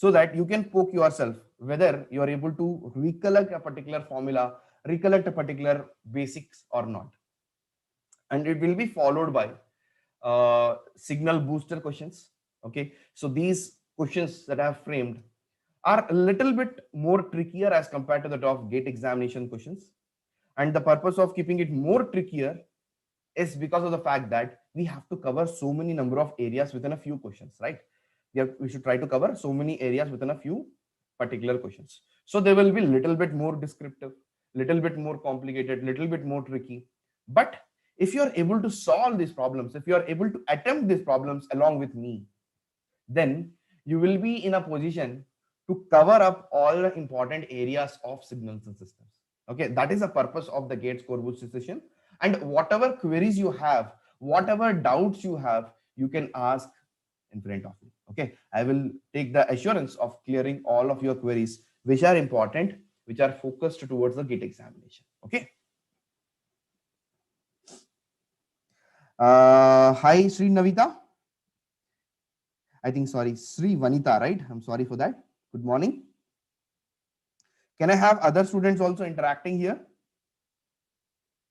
so that you can poke yourself whether you are able to recollect a particular formula, recollect a particular basics or not. And it will be followed by signal booster questions. Okay, so these questions that I have framed are a little bit more trickier as compared to the top GATE examination questions. And the purpose of keeping it more trickier is because of the fact that we have to cover so many number of areas within a few questions, right? We should try to cover so many areas within a few particular questions. So they will be little bit more descriptive, little bit more complicated, little bit more tricky. But if you are able to solve these problems, if you are able to attempt these problems along with me, then you will be in a position to cover up all the important areas of signals and systems. Okay, that is the purpose of the GATE score booster session. And whatever queries you have, whatever doubts you have, you can ask in front of me. Okay, I will take the assurance of clearing all of your queries which are important, which are focused towards the GATE examination. Okay. Hi, Sri Navita. I think, sorry, Sri Vanita, right? I'm sorry for that. Good morning. Can I have other students also interacting here?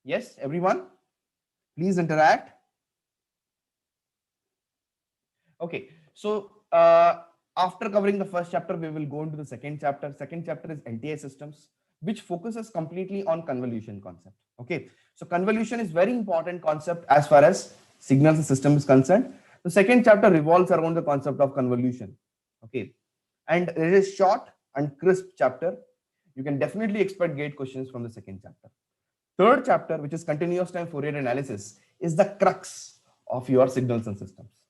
Yes, everyone, please interact. Okay, so after covering the first chapter, we will go into the second chapter. Second chapter is LTI Systems, which focuses completely on convolution concept. Okay, so convolution is very important concept as far as signals and system is concerned. The second chapter revolves around the concept of convolution. Okay, and it is short and crisp chapter. You can definitely expect GATE questions from the second chapter. Third chapter, which is continuous time Fourier analysis, is the crux of your signals and systems,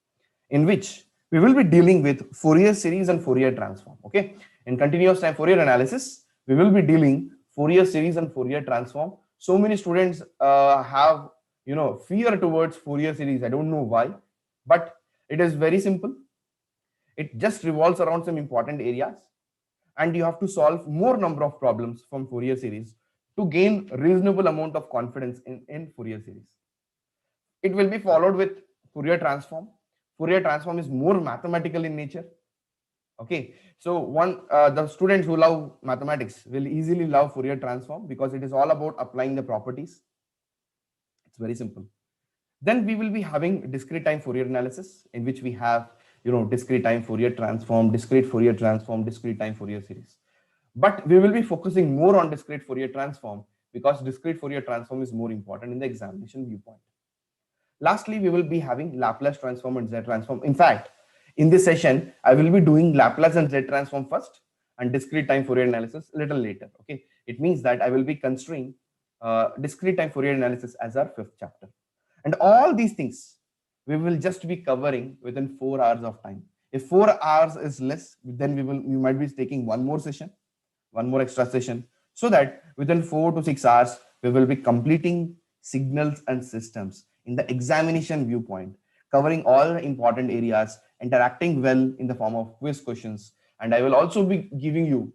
in which we will be dealing with Fourier series and Fourier transform. Okay, in continuous time Fourier analysis, we will be dealing Fourier series and Fourier transform. So many students have fear towards Fourier series. I don't know why, but it is very simple. It just revolves around some important areas, and you have to solve more number of problems from Fourier series to gain reasonable amount of confidence in Fourier series. It will be followed with Fourier transform. Fourier transform is more mathematical in nature. Okay, so the students who love mathematics will easily love Fourier transform because it is all about applying the properties. It's very simple. Then we will be having discrete time Fourier analysis, in which we have discrete time Fourier transform, discrete Fourier transform, discrete time Fourier series. But we will be focusing more on discrete Fourier transform because discrete Fourier transform is more important in the examination viewpoint. Lastly, we will be having Laplace transform and Z transform. In fact, in this session, I will be doing Laplace and Z transform first and discrete time Fourier analysis a little later. Okay, it means that I will be considering discrete time Fourier analysis as our fifth chapter. And all these things we will just be covering within 4 hours of time. If 4 hours is less, then we might be taking one more session, one more extra session, so that within 4 to 6 hours, we will be completing signals and systems in the examination viewpoint, covering all the important areas, interacting well in the form of quiz questions. And I will also be giving you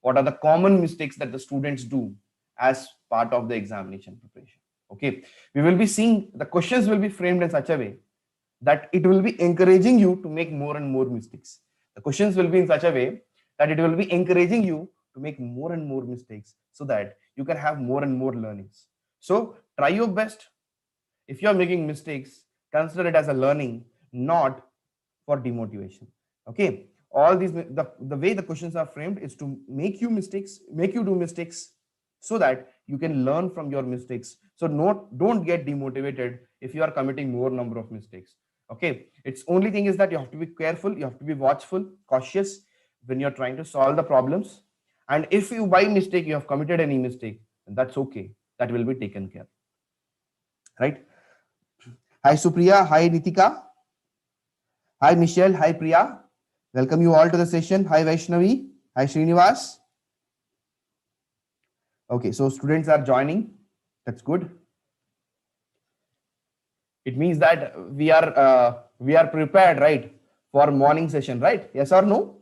what are the common mistakes that the students do as part of the examination preparation. Okay, we will be seeing the questions will be framed in such a way that it will be encouraging you to make more and more mistakes. The questions will be in such a way that it will be encouraging you to make more and more mistakes so that you can have more and more learnings. So try your best. If you are making mistakes, consider it as a learning, not for demotivation. Okay, all these the way the questions are framed is to make you do mistakes so that you can learn from your mistakes. So don't get demotivated if you are committing more number of mistakes. Okay, it's only thing is that you have to be careful, you have to be watchful, cautious when you're trying to solve the problems. And if you by mistake you have committed any mistake, then that's okay, that will be taken care, right? Hi Supriya, hi Nitika, hi Michelle, hi Priya, welcome you all to the session. Hi Vaishnavi, hi Srinivas. Okay, so students are joining, that's good. It means that we are prepared, right, for morning session, right? Yes or no?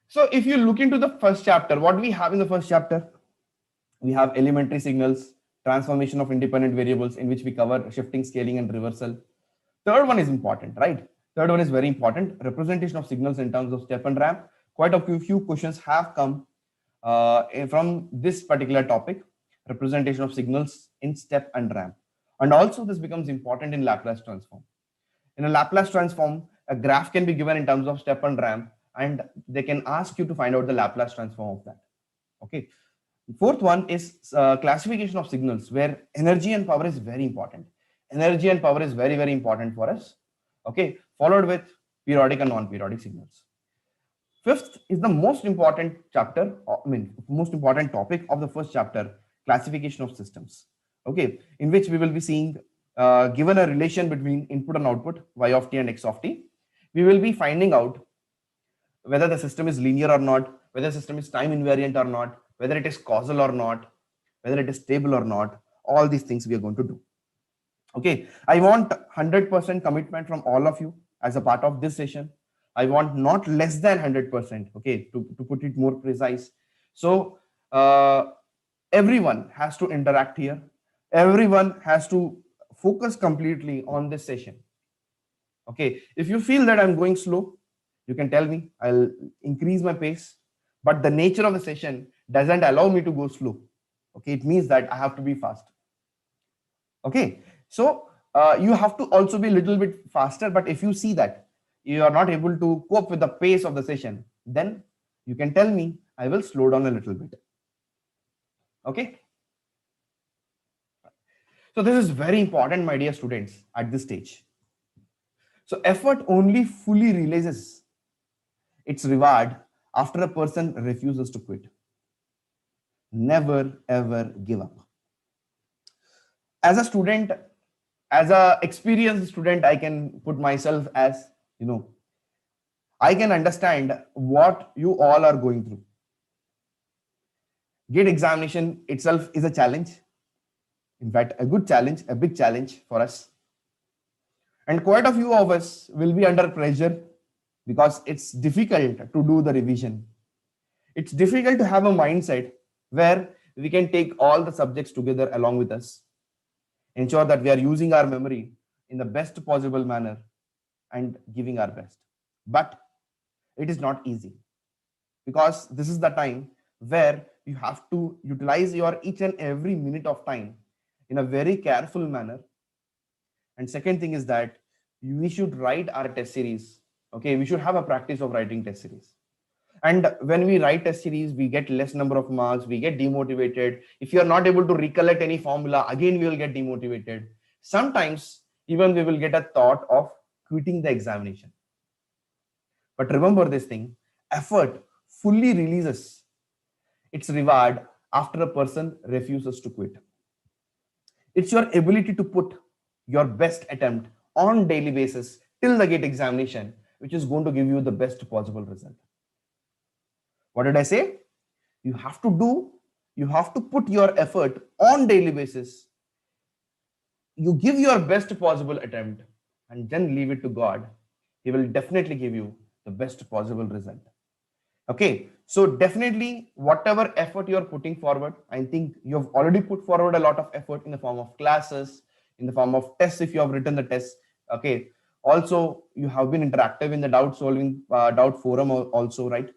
So if you look into the first chapter, what we have in the first chapter, we have elementary signals, transformation of independent variables, in which we cover shifting, scaling, and reversal. Third one is important, right? Third one is very important, representation of signals in terms of step and ramp. Quite a few questions have come from this particular topic, representation of signals in step and ramp. And also this becomes important in Laplace transform. In a Laplace transform, a graph can be given in terms of step and ramp, and they can ask you to find out the Laplace transform of that. Okay. Fourth one is classification of signals, where energy and power is very important. Energy and power is very, very important for us. Okay. Followed with periodic and non-periodic signals. Fifth is the most important chapter, most important topic of the first chapter, classification of systems. Okay. In which we will be seeing, given a relation between input and output, y of t and x of t, we will be finding out whether the system is linear or not, whether the system is time invariant or not, whether it is causal or not, whether it is stable or not. All these things we are going to do. Okay, I want 100% commitment from all of you as a part of this session. I want not less than 100%, okay, to put it more precise. So everyone has to interact here. Everyone has to focus completely on this session. Okay, if you feel that I'm going slow, you can tell me, I'll increase my pace. But the nature of the session doesn't allow me to go slow. Okay, it means that I have to be fast. Okay, so you have to also be a little bit faster. But if you see that you are not able to cope with the pace of the session, then you can tell me, I will slow down a little bit. Okay. So this is very important, my dear students, at this stage. So effort only fully realizes its reward after a person refuses to quit. Never ever give up. As a student, as a experienced student, I can put myself as, I can understand what you all are going through. GATE examination itself is a challenge. In fact, a good challenge, a big challenge for us. And quite a few of us will be under pressure because it's difficult to do the revision. It's difficult to have a mindset where we can take all the subjects together along with us, ensure that we are using our memory in the best possible manner and giving our best. But it is not easy, because this is the time where you have to utilize your each and every minute of time in a very careful manner. And second thing is that we should write our test series. Okay, we should have a practice of writing test series. And when we write test series, we get less number of marks, we get demotivated. If you are not able to recollect any formula, again we will get demotivated. Sometimes even we will get a thought of quitting the examination. But remember this thing, effort fully releases its reward after a person refuses to quit. It's your ability to put your best attempt on daily basis till the GATE examination, which is going to give you the best possible result. What did I say? You have to put your effort on daily basis. You give your best possible attempt and then leave it to God. He will definitely give you the best possible result. Okay, so definitely whatever effort you're putting forward, I think you have already put forward a lot of effort in the form of classes, in the form of tests if you have written the tests. Okay, also you have been interactive in the doubt solving, doubt forum also, right?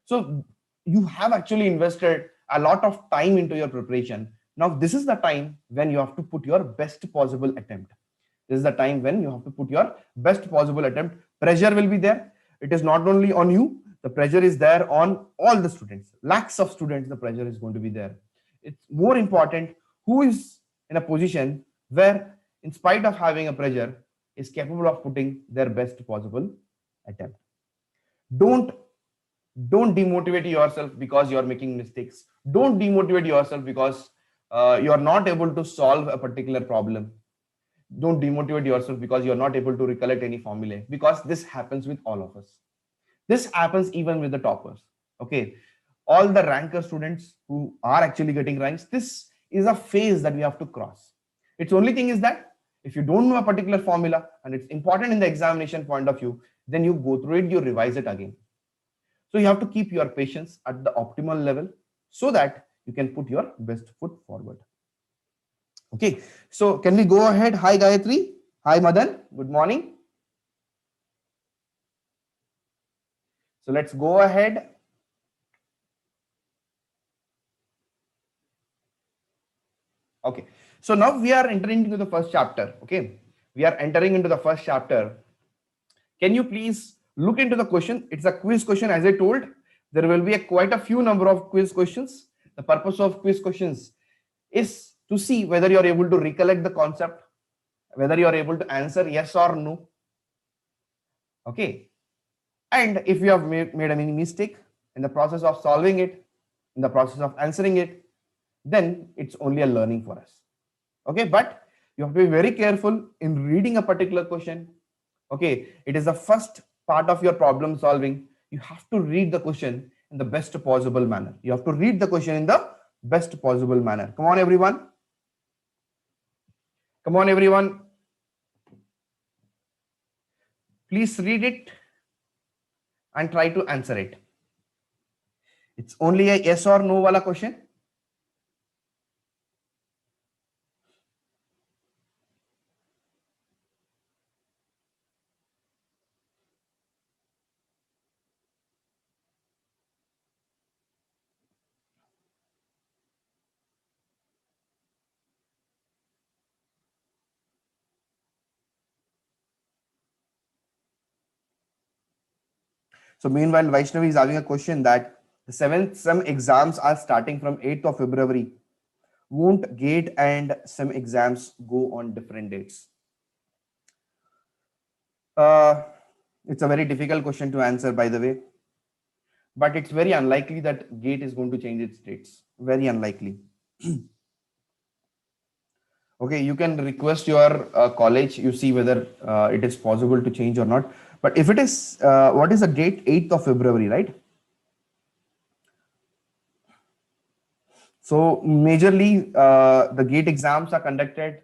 So you have actually invested a lot of time into your preparation. Now this is the time when you have to put your best possible attempt. This is the time when you have to put your best possible attempt. Pressure will be there. It is not only on you, the pressure is there on all the students. Lakhs of students, the pressure is going to be there. It's more important who is in a position where, in spite of having a pressure, is capable of putting their best possible attempt. Don't demotivate yourself because you are making mistakes. Don't demotivate yourself because you are not able to solve a particular problem. Don't demotivate yourself because you are not able to recollect any formulae, because this happens with all of us. This happens even with the toppers. Okay, all the ranker students who are actually getting ranks, this is a phase that we have to cross. Its only thing is that if you don't know a particular formula and it's important in the examination point of view, then you go through it, you revise it again. So you have to keep your patience at the optimal level so that you can put your best foot forward. Okay, so can we go ahead? Hi Gayatri. Hi Madan. Good morning. So let's go ahead. Okay. So now we are entering into the first chapter. Okay. We are entering into the first chapter. Can you please look into the question? It's a quiz question, as I told. There will be quite a few number of quiz questions. The purpose of quiz questions is to see whether you are able to recollect the concept, whether you are able to answer yes or no. Okay. And if you have made any mistake in the process of solving it, in the process of answering it, then it's only a learning for us. Okay. But you have to be very careful in reading a particular question. Okay. It is the first part of your problem solving. You have to read the question in the best possible manner. You have to read the question in the best possible manner. Come on, everyone. Come on, everyone. Please read it and try to answer it. It's only a yes or no wala question. So meanwhile, Vaishnavi is having a question that the seventh sem exams are starting from 8th of February. Won't GATE and sem exams go on different dates? It's a very difficult question to answer, by the way. But it's very unlikely that GATE is going to change its dates. Very unlikely. Okay, you can request your college, you see whether it is possible to change or not. But if it is, what is the date? 8th of February, right? So majorly, the GATE exams are conducted,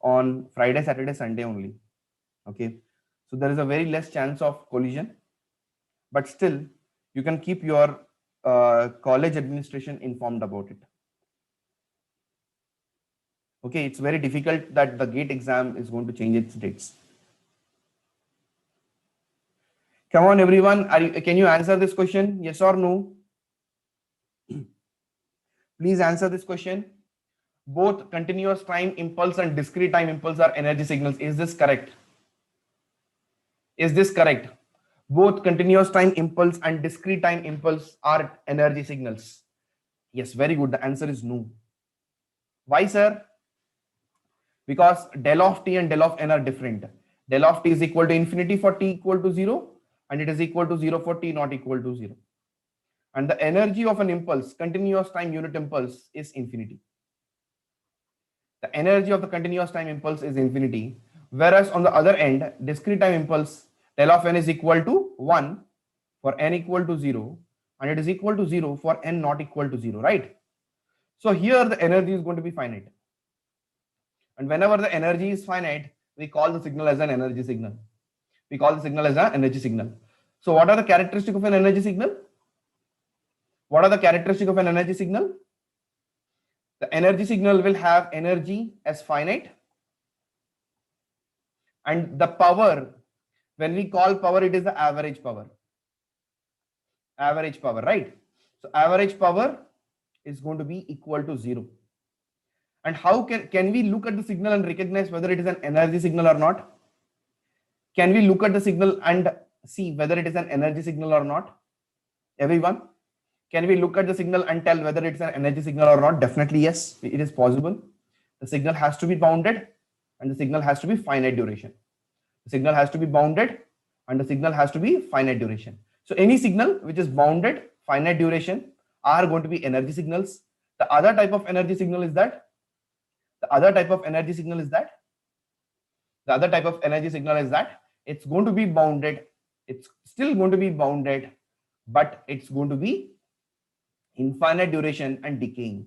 on Friday, Saturday, Sunday only. Okay, so there is a very less chance of collision, but still, you can keep your college administration informed about it. Okay, it's very difficult that the GATE exam is going to change its dates. Come on, everyone. Can you answer this question? Yes or no? Please answer this question. Both continuous time impulse and discrete time impulse are energy signals. Is this correct? Is this correct? Both continuous time impulse and discrete time impulse are energy signals. Yes, very good. The answer is no. Why, sir? Because del of t and del of n are different. Del of t is equal to infinity for t equal to 0, and it is equal to 0 for t not equal to 0. And the energy of an impulse, continuous time unit impulse, is infinity. The energy of the continuous time impulse is infinity. Whereas on the other end, discrete time impulse, del of n is equal to 1 for n equal to 0, and it is equal to 0 for n not equal to 0, right? So here the energy is going to be finite. And whenever the energy is finite, we call the signal as an energy signal. We call the signal as an energy signal. So what are the characteristics of an energy signal? What are the characteristics of an energy signal? The energy signal will have energy as finite, and the power, when we call power, it is the average power. Average power, right? So average power is going to be equal to 0. And how can we look at the signal and recognize whether it is an energy signal or not? Can we look at the signal and see whether it is an energy signal or not? Everyone? Can we look at the signal and tell whether it's an energy signal or not? Definitely yes, it is possible. The signal has to be bounded, and the signal has to be finite duration. The signal has to be bounded, and the signal has to be finite duration. So any signal which is bounded, finite duration, are going to be energy signals. The other type of energy signal is that it's going to be bounded. It's still going to be bounded, but it's going to be infinite duration and decaying.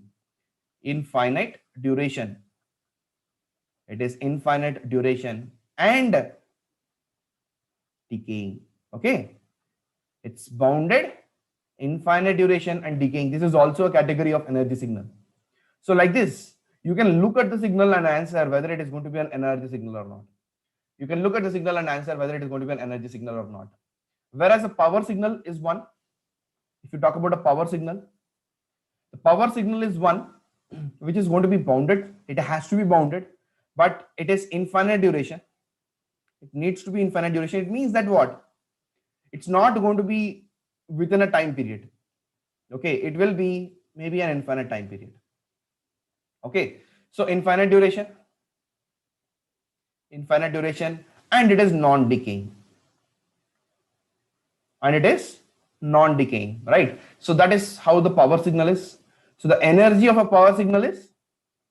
Infinite duration. It is infinite duration and decaying. Okay. It's bounded, infinite duration and decaying. This is also a category of energy signal. So like this, you can look at the signal and answer whether it is going to be an energy signal or not. You can look at the signal and answer whether it is going to be an energy signal or not. whereas a power signal is one. If you talk about a power signal, the power signal is one which is going to be bounded. It has to be bounded, but it is infinite duration. It needs to be infinite duration. It means that what? It's not going to be within a time period. Okay, it will be maybe an infinite time period. Okay, so infinite duration, and it is non-decaying. And it is non-decaying, right? So that is how the power signal is. So the energy of a power signal is,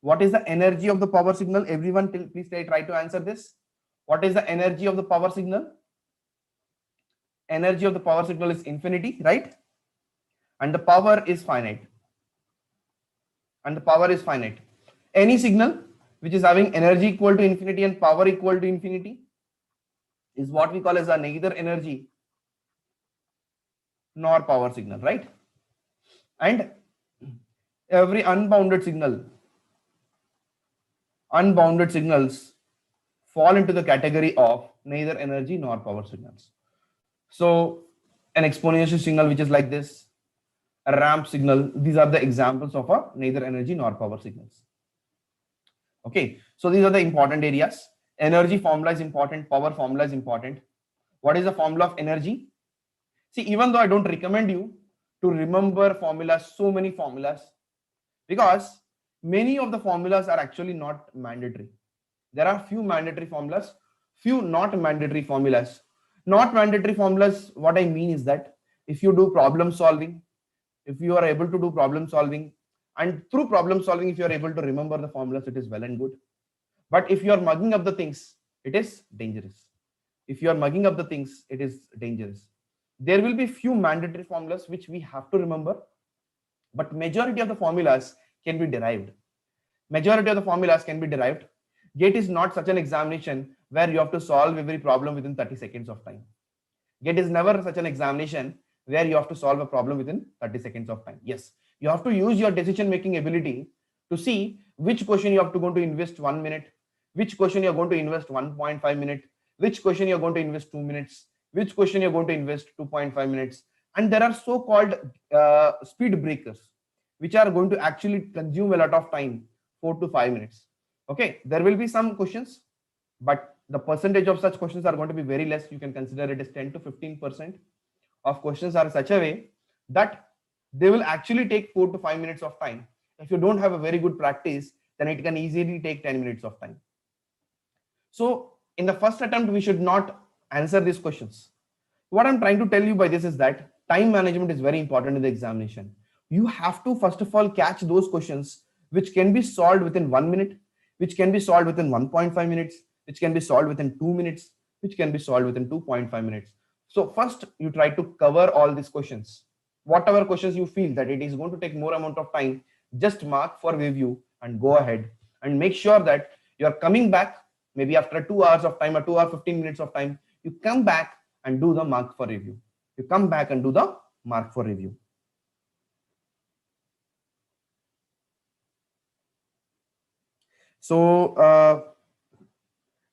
what is the energy of the power signal? Everyone, please try to answer this. What is the energy of the power signal? Energy of the power signal is infinity, right? And the power is finite. Any signal which is having energy equal to infinity and power equal to infinity is what we call as a neither energy nor power signal, right? And every unbounded signals fall into the category of neither energy nor power signals. So an exponential signal which is like this, a ramp signal, these are the examples of a neither energy nor power signals. Okay, so these are the important areas. Energy formula is important, power formula is important. What is the formula of energy? See, even though I don't recommend you to remember formulas, so many formulas, because many of the formulas are actually not mandatory. There are few mandatory formulas, few not mandatory formulas. Not mandatory formulas, what I mean is that if you do problem solving, if you are able to do problem solving, and through problem solving, if you are able to remember the formulas, it is well and good. But if you are mugging up the things, it is dangerous. If you are mugging up the things, it is dangerous. There will be few mandatory formulas which we have to remember, but majority of the formulas can be derived. GATE is not such an examination where you have to solve every problem within 30 seconds of time. GATE is never such an examination where you have to solve a problem within 30 seconds of time. Yes, you have to use your decision making ability to see which question you have to go to invest 1 minute, which question you're going to invest 1.5 minutes, which question you're going to invest 2 minutes, which question you're going to invest 2.5 minutes. And there are so-called speed breakers, which are going to actually consume a lot of time, 4 to 5 minutes. Okay, there will be some questions, but the percentage of such questions are going to be very less. You can consider it as 10 to 15% of questions are such a way that they will actually take 4 to 5 minutes of time. If you don't have a very good practice, then it can easily take 10 minutes of time. So in the first attempt, we should not answer these questions. What I'm trying to tell you by this is that time management is very important in the examination. You have to first of all catch those questions which can be solved within 1 minute, which can be solved within 1.5 minutes, which can be solved within 2 minutes, which can be solved within 2.5 minutes. So first you try to cover all these questions. Whatever questions you feel that it is going to take more amount of time, just mark for review and go ahead and make sure that you are coming back maybe after 2 hours of time or 2 hours 15 minutes of time. You come back and do the mark for review. So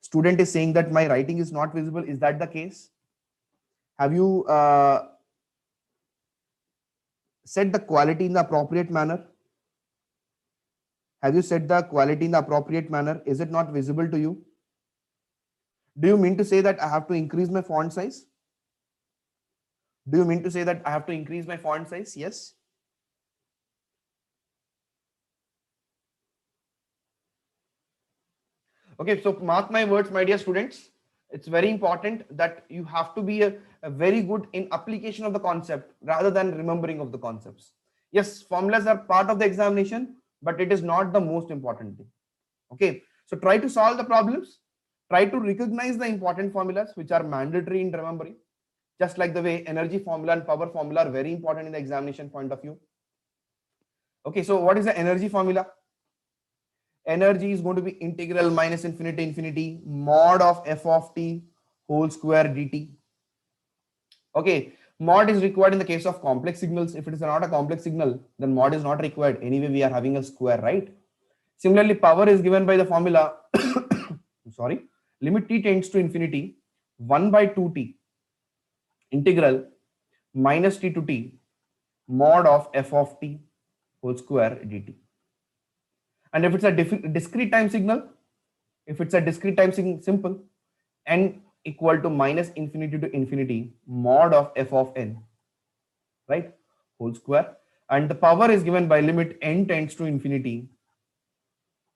student is saying that my writing is not visible. Is that the case? Have you set the quality in the appropriate manner? Is it not visible to you? Do you mean to say that I have to increase my font size? Yes. Okay, so mark my words, my dear students. It's very important that you have to be a very good in application of the concept rather than remembering of the concepts. Yes, formulas are part of the examination, but it is not the most important thing. Okay, so try to solve the problems. Try to recognize the important formulas which are mandatory in remembering. Just like the way energy formula and power formula are very important in the examination point of view. Okay, so what is the energy formula? Energy is going to be integral minus infinity to infinity mod of f of t whole square dt. Okay, mod is required in the case of complex signals. If it is not a complex signal, then mod is not required. Anyway, we are having a square, right? Similarly, power is given by the formula sorry, limit t tends to infinity 1 by 2t integral minus t to t mod of f of t whole square dt. And if it's a discrete time signal, simple, n equal to minus infinity to infinity mod of f of n, right, whole square, and the power is given by limit n tends to infinity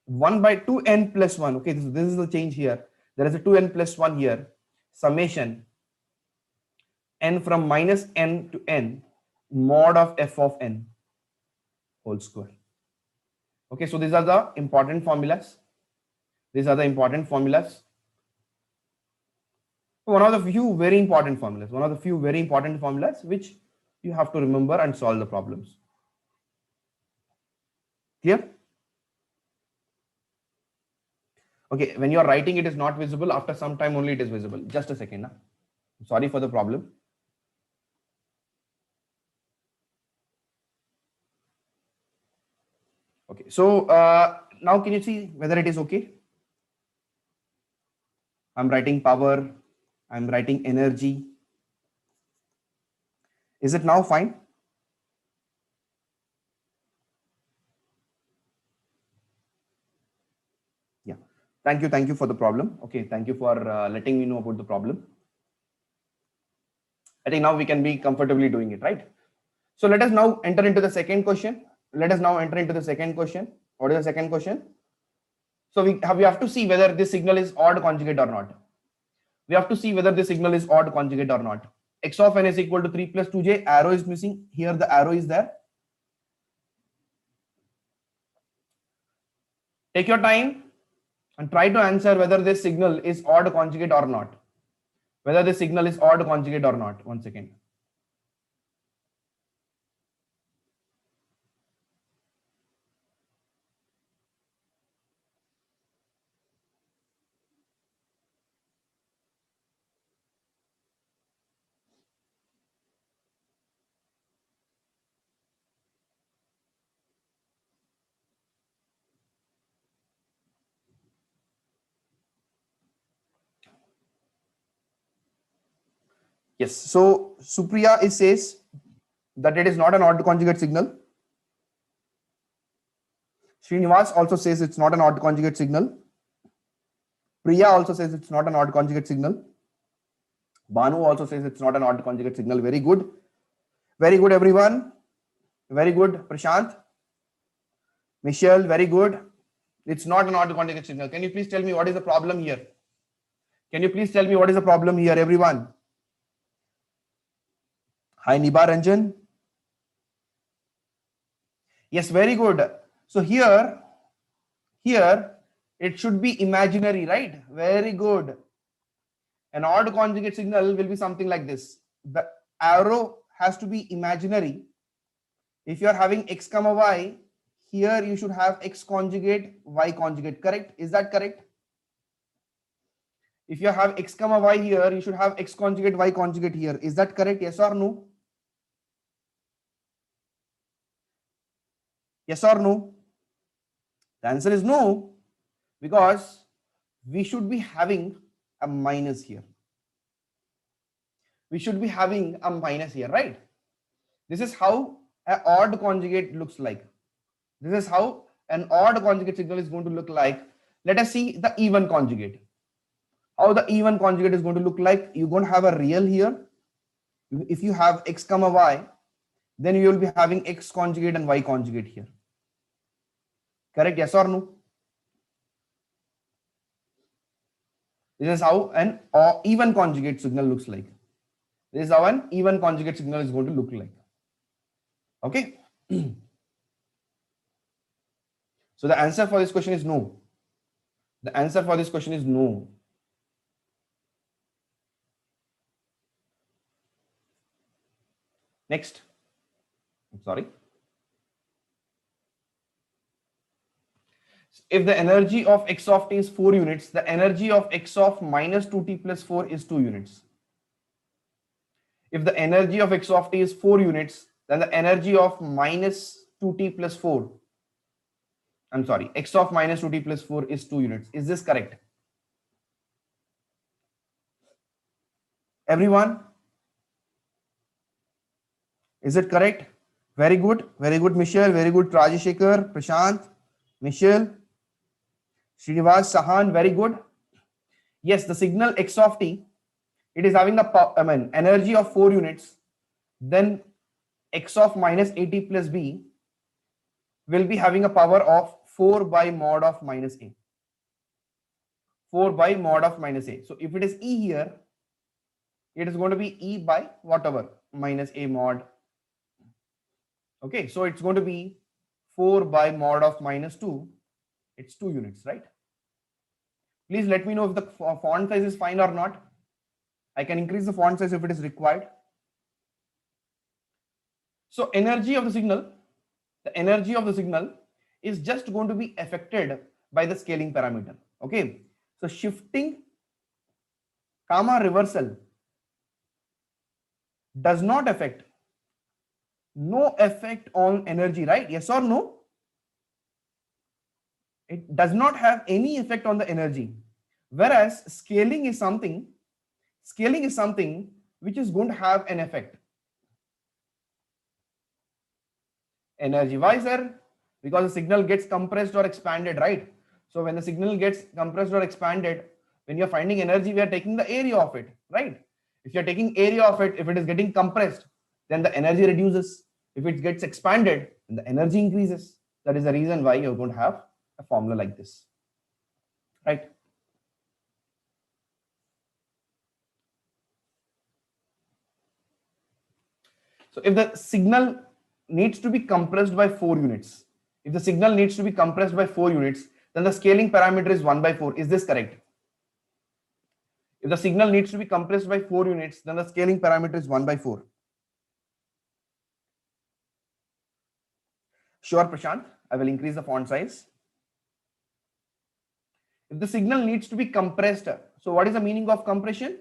1 by 2n plus 1. Okay, this is the change here. There is a 2n plus 1 here, summation n from minus n to n mod of f of n whole square. Okay, so these are the important formulas. One of the few very important formulas which you have to remember and solve the problems. Clear? Okay, when you are writing, it is not visible. After some time only it is visible. Just a second. Sorry for the problem. Okay, so now can you see whether it is okay? I'm writing power, I'm writing energy. Is it now fine? Yeah. Thank you for the problem. Okay, thank you for letting me know about the problem. I think now we can be comfortably doing it, right? So let us now enter into the second question. What is the second question? So we have to see whether this signal is odd conjugate or not. X of n is equal to 3 plus 2j. Arrow is missing. Here the arrow is there. Take your time and try to answer whether this signal is odd conjugate or not. One second. Yes. So Supriya says that it is not an odd conjugate signal. Srinivas also says it's not an odd conjugate signal. Priya also says it's not an odd conjugate signal. Banu also says it's not an odd conjugate signal. Very good. Very good, everyone. Very good, Prashant. Michelle, very good. It's not an odd conjugate signal. Can you please tell me what is the problem here? Everyone? Hi, Niba Ranjan. Yes, very good. So here it should be imaginary, right? Very good. An odd conjugate signal will be something like this. The arrow has to be imaginary. If you are having x comma y, here you should have x conjugate, y conjugate, correct? Is that correct? If you have x comma y here, you should have x conjugate, y conjugate here. Is that correct? Yes or no? Yes or no? The answer is no, because we should be having a minus here. Right? This is how an odd conjugate looks like. This is how an odd conjugate signal is going to look like. Let us see the even conjugate. How the even conjugate is going to look like. You're going to have a real here. If you have x comma y, then you will be having x conjugate and y conjugate here. Correct? Yes or no? This is how an even conjugate signal looks like. This is how an even conjugate signal is going to look like. Okay? So the answer for this question is no. Next. I'm sorry. If the energy of x of t is 4 units, the energy of x of minus 2t plus 4 is 2 units. If the energy of x of t is 4 units, then the energy of minus 2t plus 4, I'm sorry, x of minus 2t plus 4 is 2 units. Is this correct? Everyone? Is it correct? Very good. Very good, Michelle. Very good, Rajashekar, Prashant, Michelle, Srinivas, Sahan. Very good. Yes, the signal x of t, it is having a energy of 4 units. Then x of minus at plus b will be having a power of 4 by mod of minus a. 4 by mod of minus a. So if it is e here, it is going to be e by whatever minus a mod. Okay, so it's going to be 4 by mod of minus 2. It's 2 units, right? Please let me know if the font size is fine or not. I can increase the font size if it is required. So energy of the signal, the energy of the signal is just going to be affected by the scaling parameter. Okay, so shifting, comma, reversal does not affect, no effect on energy, right? Yes or no? It does not have any effect on the energy. Whereas scaling is something which is going to have an effect. Energy. Why, sir? Because the signal gets compressed or expanded, right? So when the signal gets compressed or expanded, when you're finding energy, we are taking the area of it, right? If you're taking area of it, if it is getting compressed, then the energy reduces. If it gets expanded, then the energy increases. That is the reason why you're going to have a formula like this, right? So if the signal needs to be compressed by 4 units, then the scaling parameter is 1 by 4. Is this correct? If the signal needs to be compressed by 4 units, then the scaling parameter is 1 by 4. Sure, Prashant. I will increase the font size. If the signal needs to be compressed, so what is the meaning of compression?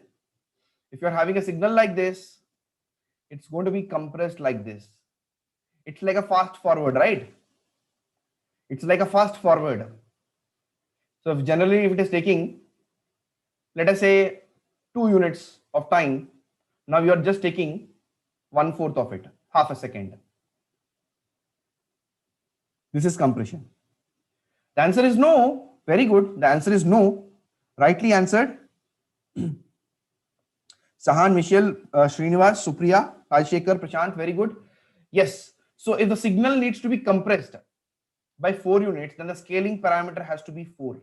If you're having a signal like this, it's going to be compressed like this. It's like a fast forward, right? It's like a fast forward. So if generally if it is taking, let us say 2 units of time, now you are just taking 1/4 of it, half a second. This is compression. The answer is no. Very good. The answer is no. Rightly answered. Sahan, Michelle, Srinivas, Supriya, Rajshekar, Prashant. Very good. Yes. So if the signal needs to be compressed by 4 units, then the scaling parameter has to be 4.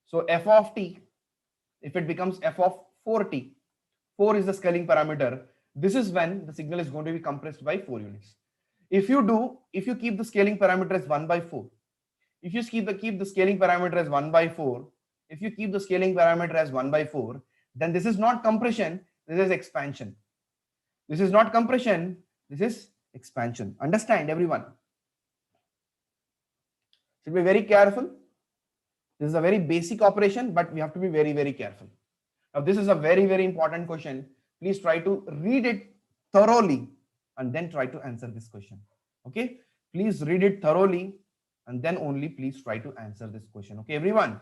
So f of t, if it becomes f of 4t, 4 is the scaling parameter. This is when the signal is going to be compressed by 4 units. If you keep the scaling parameter as 1 by 4, if you keep the scaling parameter as 1 by 4, then this is not compression, this is expansion. This is not compression, this is expansion. Understand, everyone? Should be very careful. This is a very basic operation, but we have to be very, very careful. Now, this is a very, very important question. Please try to read it thoroughly and then try to answer this question. Okay? Please read it thoroughly and then only please try to answer this question. Okay, everyone?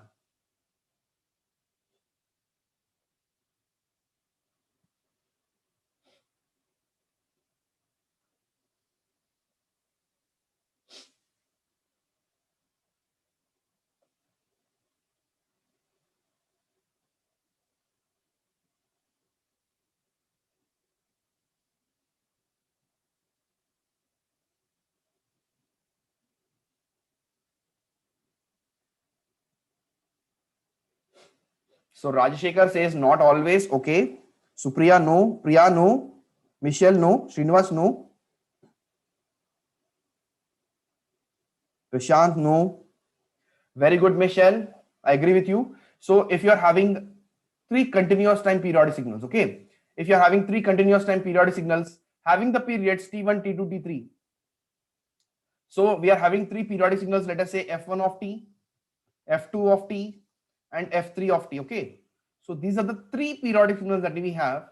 So Rajashekar says not always. Okay. Supriya, no. Priya, no. Michelle, no. Srinivas, no. Prashant, no. Very good, Michelle. I agree with you. So if you are having 3 continuous time periodic signals, okay. If you are having 3 continuous time periodic signals, having the periods T1, T2, T3. So we are having 3 periodic signals, let us say F1 of T, F2 of T, and F3 of T, okay. So these are the 3 periodic signals that we have,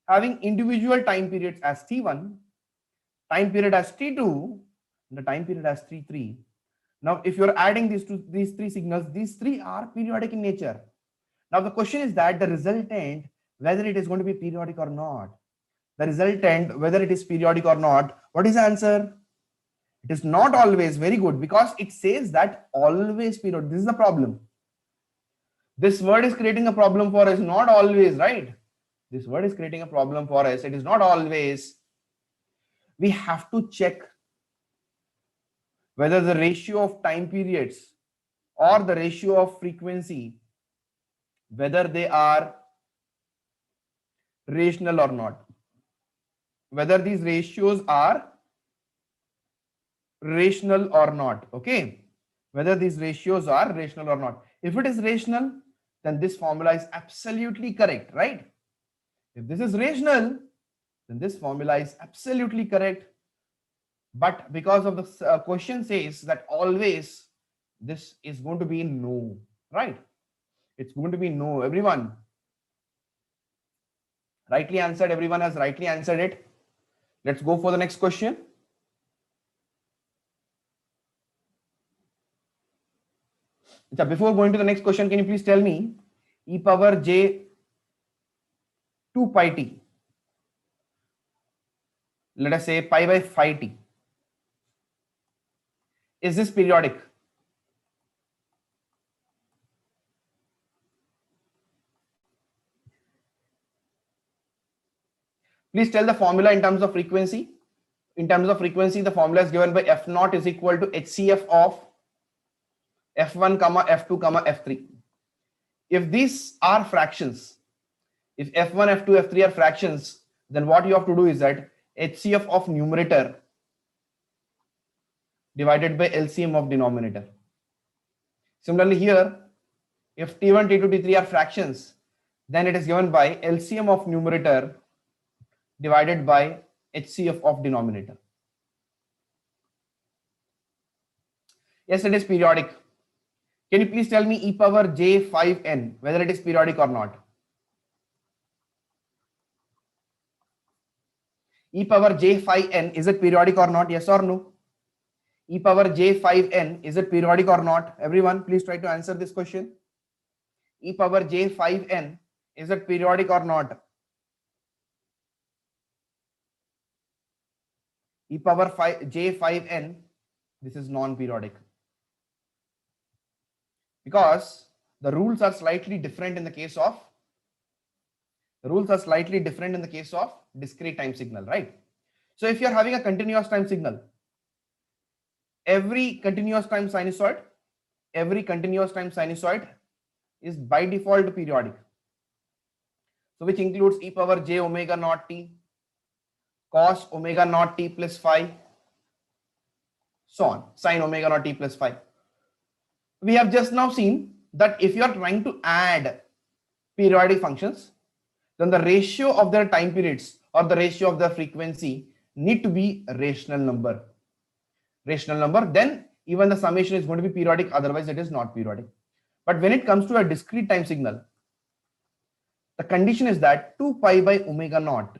having individual time periods as T1, time period as T2, and the time period as T3. Now, if you're adding these 3 signals, these 3 are periodic in nature. Now, the question is that the resultant, whether it is going to be periodic or not. the resultant, whether it is periodic or not. What is the answer? It is not always. Very good, because it says that always periodic. This is the problem. This word is creating a problem for us, not always, right? This word is creating a problem for us. It is not always. We have to check whether the ratio of time periods or the ratio of frequency, whether they are rational or not. Whether these ratios are rational or not. Okay, whether these ratios are rational or not. If it is rational, then this formula is absolutely correct, right? If this is rational, then this formula is absolutely correct. But because of the question says that always, this is going to be no, right? It's going to be no. Everyone rightly answered. Everyone has rightly answered it. Let's go for the next question. Before going to the next question, can you please tell me e power j 2 pi t, let us say pi by phi t, is this periodic? Please tell the formula in terms of frequency. In terms of frequency, the formula is given by f naught is equal to HCF of f1 comma f2 comma f3. If these are fractions, if f1 f2 f3 are fractions, then what you have to do is that HCF of numerator divided by LCM of denominator. Similarly here, if t1 t2 t3 are fractions, then it is given by LCM of numerator divided by HCF of denominator. Yes, it is periodic. Can you please tell me e power j5n, whether it is periodic or not? E power j5n, is it periodic or not? Yes or no? E power j5n, is it periodic or not? Everyone, please try to answer this question. E power j5n, is it periodic or not? E power j5n, this is non-periodic. Because the rules are slightly different in the case of discrete time signal, right? So if you're having a continuous time signal, every continuous time sinusoid is by default periodic. So which includes e power j omega naught t, cos omega naught t plus phi, so on, sin omega naught t plus phi. We have just now seen that if you are trying to add periodic functions, then the ratio of their time periods or the ratio of the frequency need to be a rational number. Then even the summation is going to be periodic, otherwise it is not periodic. But when it comes to a discrete time signal, the condition is that 2 pi by omega naught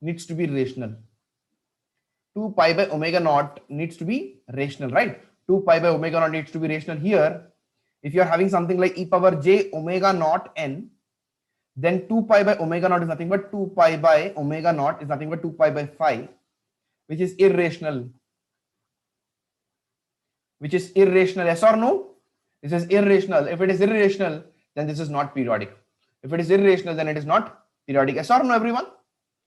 needs to be rational. 2 pi by omega naught needs to be rational, right? 2 pi by omega naught needs to be rational. Here, if you are having something like e power j omega naught n, then 2 pi by omega naught is nothing but 2 pi by omega naught is nothing but 2 pi by phi, which is irrational. Yes or no? This is irrational. If it is irrational, then this is not periodic. If it is irrational, then it is not periodic. Yes or no, everyone?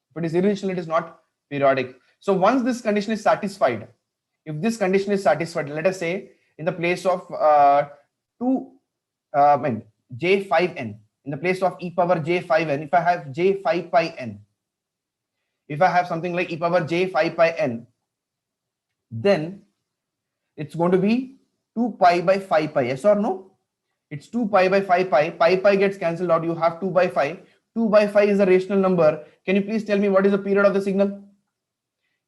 If it is irrational, it is not periodic. So once this condition is satisfied, if this condition is satisfied, let us say in the place of j5n, in the place of e power j5n, if I have j5 pi n, if I have something like e power j5 pi n, then it's going to be 2 pi by 5 pi. Yes or no? It's 2 pi by 5 pi. Pi gets cancelled out. You have 2 by 5. 2 by 5 is a rational number. Can you please tell me what is the period of the signal?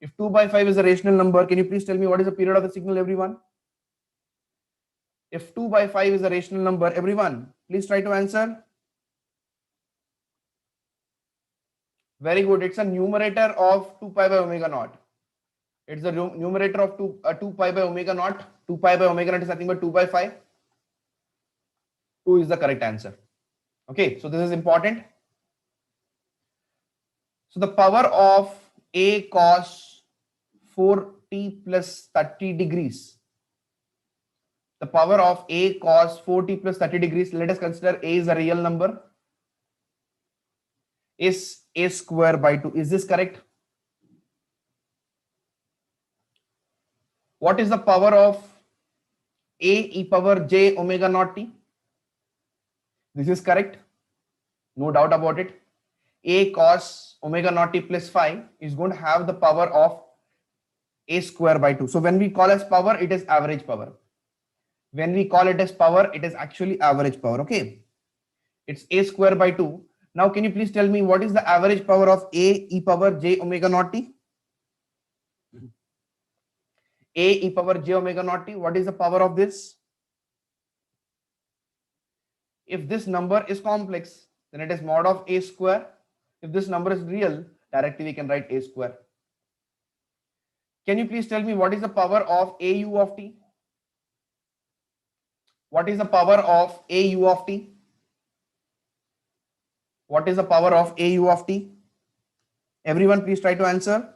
If 2 by 5 is a rational number, can you please tell me what is the period of the signal, everyone? If 2 by 5 is a rational number, everyone, please try to answer. Very good. It's a numerator of 2 pi by omega naught. It's the numerator of 2 pi by omega naught. 2 pi by omega naught is nothing but 2 by 5. 2 is the correct answer. Okay, so this is important. So the power of a cos 4t plus 30 degrees. The power of a cos 4t plus 30 degrees. Let us consider a is a real number. Is a square by 2. Is this correct? What is the power of a e power j omega naught t? This is correct. No doubt about it. A cos omega naught t plus phi is going to have the power of a square by 2. So when we call as power, it is average power. When we call it as power, it is actually average power. Okay. It's a square by 2. Now, can you please tell me what is the average power of a e power j omega naught t? A e power j omega naught t. What is the power of this? If this number is complex, then it is mod of a square. If this number is real, directly we can write a square. Can you please tell me what is the power of a u of t? What is the power of a u of t? What is the power of a u of t? Everyone please try to answer.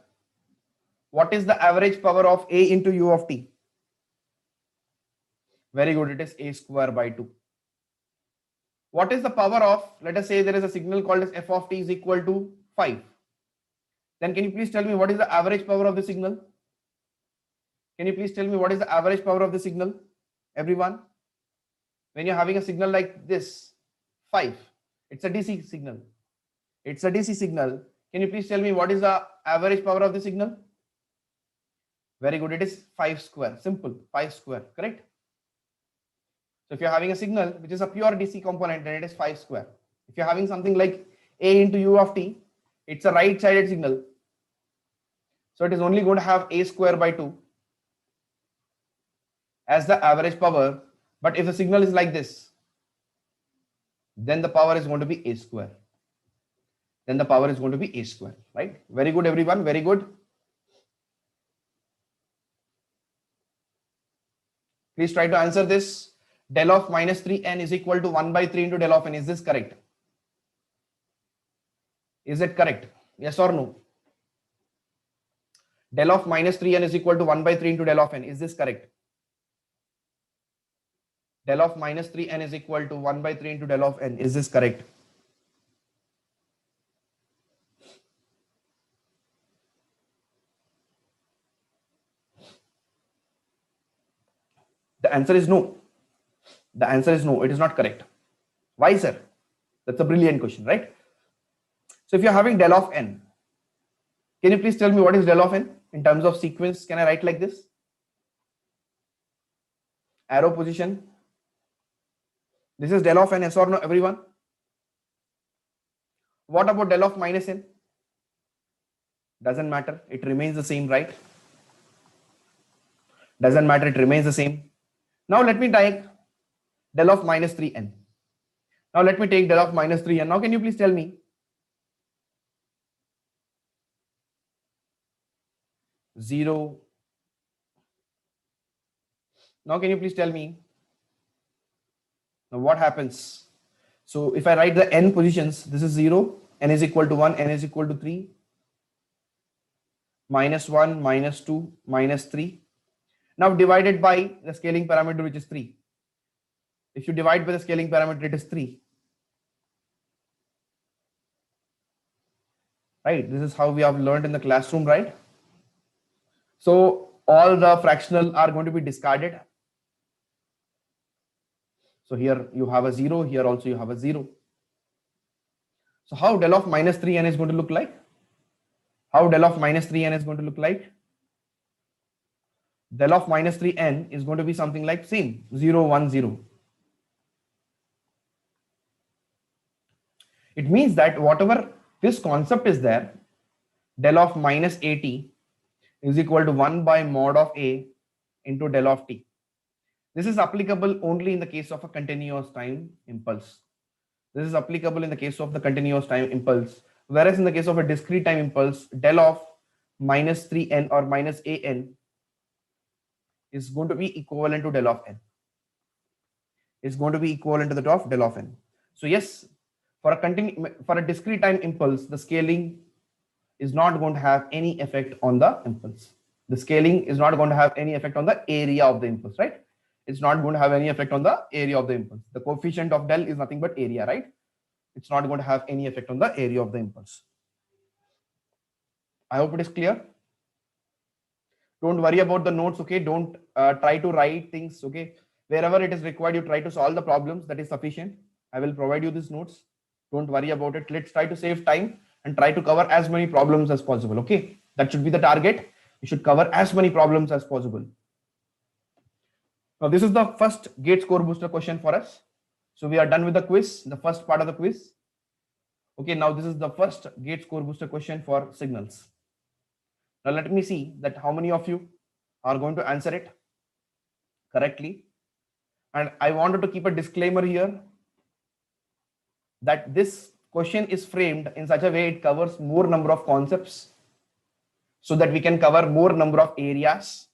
What is the average power of a into u of t? Very good, it is a square by 2. What is the power of, let us say there is a signal called as f of t is equal to 5. Then can you please tell me what is the average power of the signal? Can you please tell me what is the average power of the signal? Everyone? When you're having a signal like this, 5, it's a DC signal. It's a DC signal. Can you please tell me what is the average power of the signal? Very good, it is 5 square. Simple, 5 square, correct? So if you're having a signal which is a pure DC component, then it is 5 square. If you're having something like a into u of t, it's a right-sided signal. So it is only going to have a square by 2 as the average power. But if the signal is like this, then the power is going to be a square. Then the power is going to be a square, right? Very good, everyone. Very good. Please try to answer this. Del of minus 3n is equal to 1 by 3 into del of n. Is this correct? Is it correct? Yes or no? Del of minus 3n is equal to 1 by 3 into del of n. Is this correct? Del of minus 3n is equal to 1 by 3 into del of n. Is this correct? The answer is no. The answer is no. It is not correct. Why, sir? That's a brilliant question, right? So if you're having del of n, can you please tell me what is del of n in terms of sequence? Can I write like this? Arrow position. This is del of n, yes or no, everyone? What about del of minus n? Doesn't matter. It remains the same, right? Doesn't matter. It remains the same. Now let me take del of minus 3n. Now let me take del of minus 3n. Now can you please tell me? 0. Now can you please tell me? Now what happens? So if I write the n positions, this is 0, n is equal to 1, n is equal to 3, minus 1, minus 2, minus 3. Now divided by the scaling parameter, which is 3. If you divide by the scaling parameter, it is 3. Right? This is how we have learned in the classroom, right? So all the fractional are going to be discarded. So here you have a 0, here also you have a 0. So how del of minus 3n is going to look like? How del of minus 3n is going to look like? Del of minus 3n is going to be something like same, 0, 1, 0. It means that whatever this concept is there, del of minus at is equal to 1 by mod of a into del of t. This is applicable only in the case of a continuous time impulse. This is applicable in the case of the continuous time impulse. Whereas in the case of a discrete time impulse, del of minus 3n or minus an is going to be equivalent to del of n. Is going to be equivalent to the del of n. So yes, for a discrete time impulse, the scaling is not going to have any effect on the impulse. The scaling is not going to have any effect on the area of the impulse, right? It's not going to have any effect on the area of the impulse. The coefficient of del is nothing but area, right? It's not going to have any effect on the area of the impulse. I hope it is clear. Don't worry about the notes, okay? Don't try to write things, okay? Wherever it is required, you try to solve the problems. That is sufficient. I will provide you these notes. Don't worry about it. Let's try to save time and try to cover as many problems as possible, okay? That should be the target. You should cover as many problems as possible. Now, this is the first GATE score booster question for us. So we are done with the quiz, the first part of the quiz. Okay, now this is the first GATE score booster question for signals. Now let me see that how many of you are going to answer it correctly. And I wanted to keep a disclaimer here that this question is framed in such a way it covers more number of concepts so that we can cover more number of areas.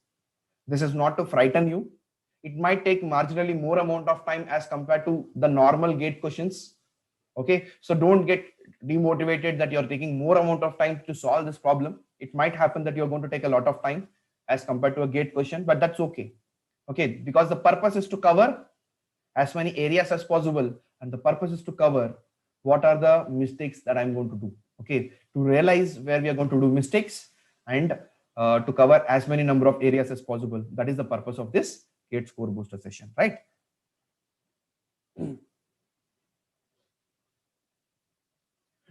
This is not to frighten you. It might take marginally more amount of time as compared to the normal GATE questions. Okay, so don't get demotivated that you're taking more amount of time to solve this problem. It might happen that you're going to take a lot of time as compared to a GATE question, but that's okay. Okay, because the purpose is to cover as many areas as possible, and the purpose is to cover what are the mistakes that I'm going to do. Okay, to realize where we are going to do mistakes and to cover as many number of areas as possible. That is the purpose of this GATE score booster session, right?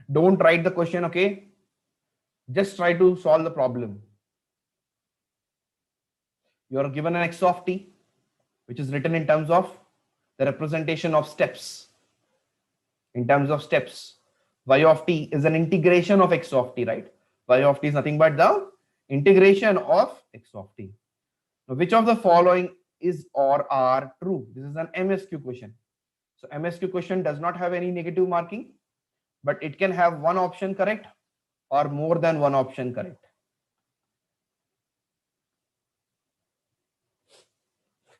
Don't write the question, okay? Just try to solve the problem. You are given an x of t, which is written in terms of the representation of steps. In terms of steps, y of t is an integration of x of t, right? Y of t is nothing but the integration of x of t. Now, which of the following is or are true? This is an MSQ question. So MSQ question does not have any negative marking, but it can have one option correct or more than one option correct.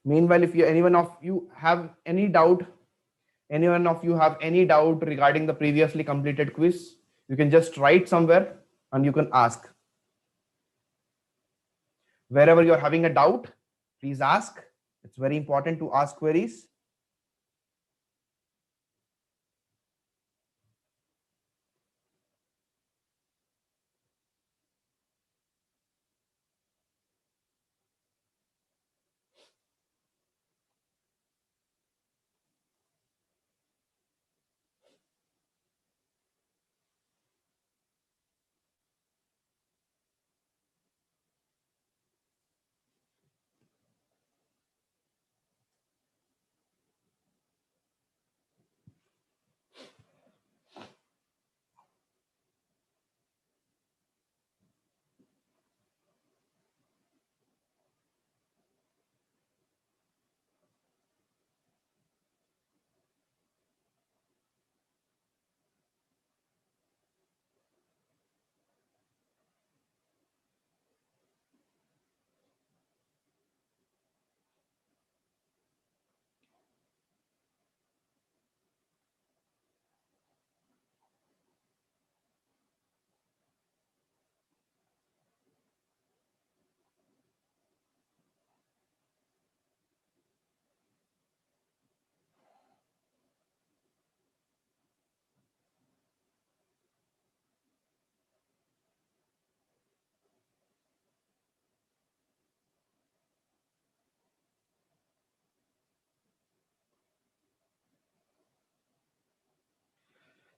Meanwhile, if anyone of you have any doubt regarding the previously completed quiz, you can just write somewhere and you can ask. Wherever you're having a doubt, please ask. It's very important to ask queries.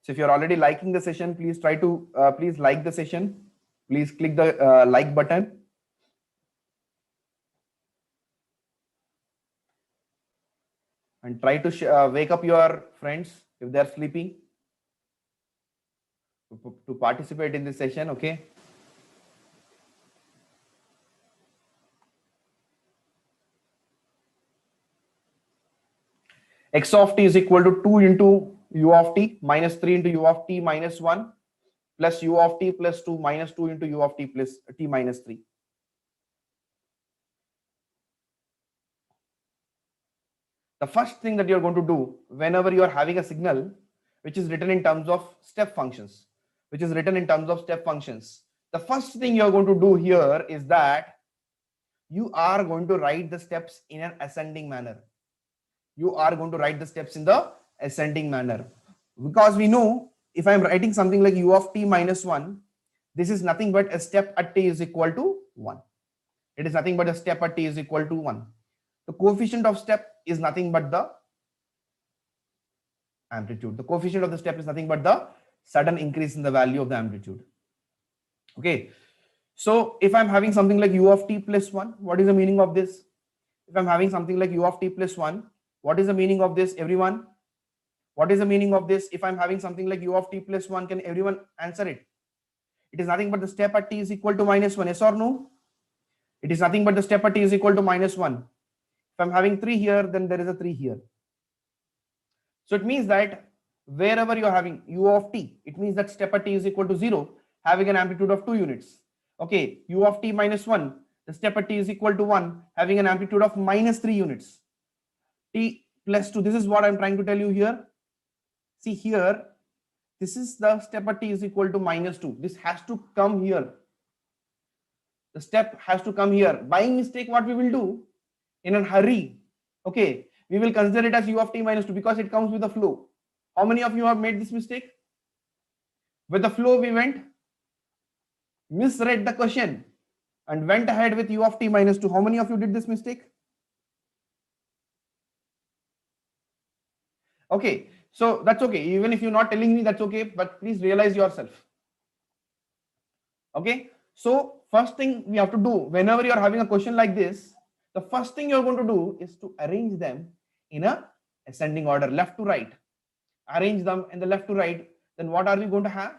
So if you're already liking the session, please try to please like the session. Please click the like button. And try to wake up your friends if they're sleeping to participate in this session, okay? X of t is equal to 2 into u of t minus 3 into u of t minus 1 plus u of t plus 2 minus 2 into u of t plus t minus 3. The first thing that you're going to do whenever you are having a signal which is written in terms of step functions, The first thing you're going to do here is that you are going to write the steps in an ascending manner. You are going to write the steps in the ascending manner, because we know if I'm writing something like u of t minus 1, this is nothing but a step at t is equal to 1. It is nothing but a step at t is equal to 1. The coefficient of step is nothing but the amplitude. The coefficient of the step is nothing but the sudden increase in the value of the amplitude. Okay. So if I'm having something like u of t plus 1, what is the meaning of this? If I'm having something like u of t plus 1, what is the meaning of this, everyone? What is the meaning of this? If I'm having something like u of t plus 1, can everyone answer it? It is nothing but the step at t is equal to minus 1, yes or no? It is nothing but the step at t is equal to minus 1. If I'm having 3 here, then there is a 3 here. So it means that wherever you're having u of t, it means that step at t is equal to 0, having an amplitude of 2 units. Okay, u of t minus 1, the step at t is equal to 1, having an amplitude of minus 3 units. T plus 2, this is what I'm trying to tell you here. See here, this is the step at t is equal to minus 2. This has to come here. The step has to come here. By mistake, what we will do in a hurry, okay, we will consider it as u of t minus 2 because it comes with the flow. How many of you have made this mistake? With the flow, we went, misread the question and went ahead with u of t minus 2. How many of you did this mistake? Okay, so that's okay. Even if you're not telling me, that's okay, but please realize yourself. Okay, so first thing we have to do whenever you're having a question like this, the first thing you're going to do is to arrange them in a ascending order, left to right. Arrange them in the left to right. Then what are we going to have?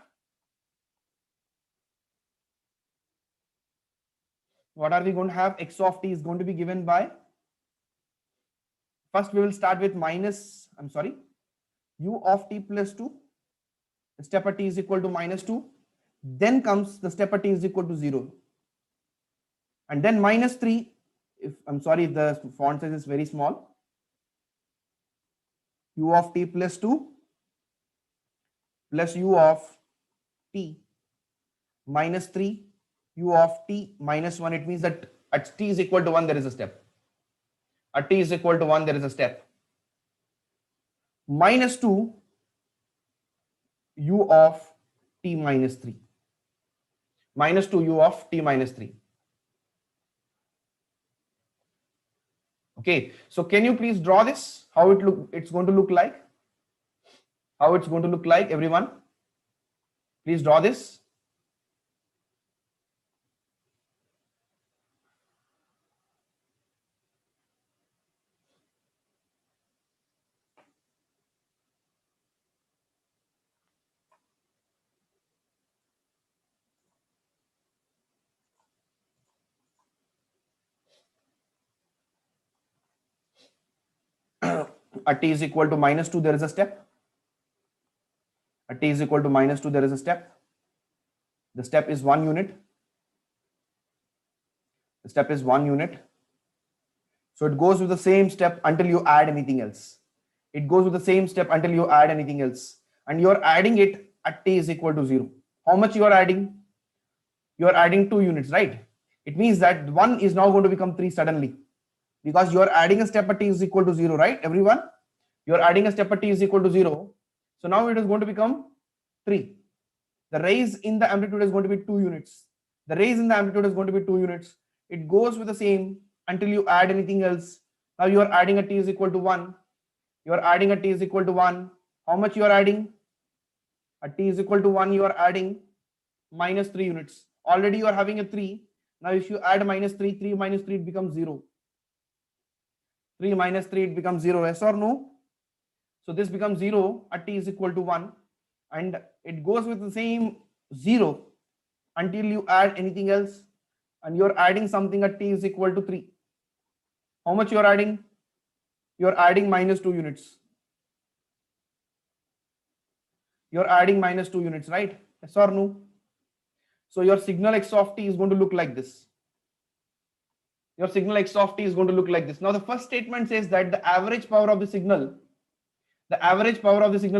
What are we going to have? X of t is going to be given by, first we will start with u of t plus 2. The step at t is equal to minus 2. Then comes the step at t is equal to 0. And then minus 3, if the font size is very small. U of t plus 2 plus u of t minus 3, u of t minus 1. It means that at t is equal to 1, there is a step. At t is equal to 1, there is a step. Minus 2, u of t minus 3. Minus 2, u of t minus 3. Okay, so can you please draw this? How it's going to look like? How it's going to look like, everyone? Please draw this. At t is equal to minus 2, there is a step. At t is equal to minus 2, there is a step. The step is 1 unit. The step is 1 unit. So it goes with the same step until you add anything else. It goes with the same step until you add anything else. And you're adding it at t is equal to 0. How much you are adding? You are adding 2 units, right? It means that 1 is now going to become 3 suddenly. Because you are adding a step at t is equal to 0, right, everyone? You are adding a step at t is equal to 0. So now it is going to become 3. The raise in the amplitude is going to be 2 units. The raise in the amplitude is going to be 2 units. It goes with the same until you add anything else. Now you are adding a t is equal to 1. You are adding a t is equal to 1. How much you are adding? At t is equal to 1, you are adding minus 3 units. Already you are having a 3. Now if you add minus 3, 3 minus 3, it becomes 0. 3 minus 3, it becomes 0, yes or no? So this becomes 0 at t is equal to 1, and it goes with the same 0 until you add anything else, and you're adding something at t is equal to 3. How much you're adding? You're adding minus 2 units. You're adding minus 2 units, right? Yes or no? So your signal x of t is going to look like this. Your signal x of t is going to look like this. Now the first statement says that the average power of the signal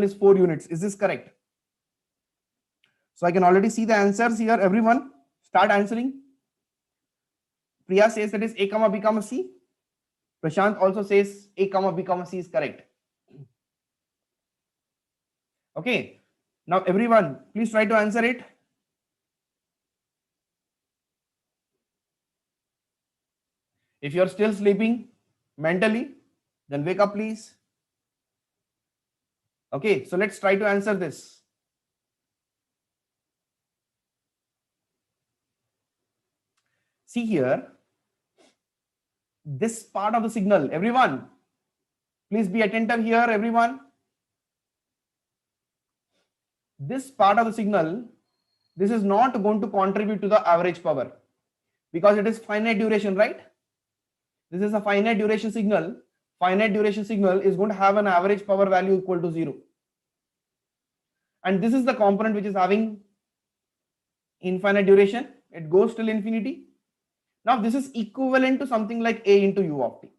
is 4 units. Is this correct? So I can already see the answers here, everyone. Start answering. Priya says that is A comma B comma C. Prashant also says A comma B comma C is correct. Okay. Now everyone, please try to answer it. If you are still sleeping mentally, then wake up, please. Okay, so let's try to answer this. See here, this part of the signal, everyone, please be attentive here, everyone. This part of the signal, this is not going to contribute to the average power because it is finite duration, right? This is a finite duration signal. Finite duration signal is going to have an average power value equal to 0. And this is the component which is having infinite duration. It goes till infinity. Now this is equivalent to something like A into U of t.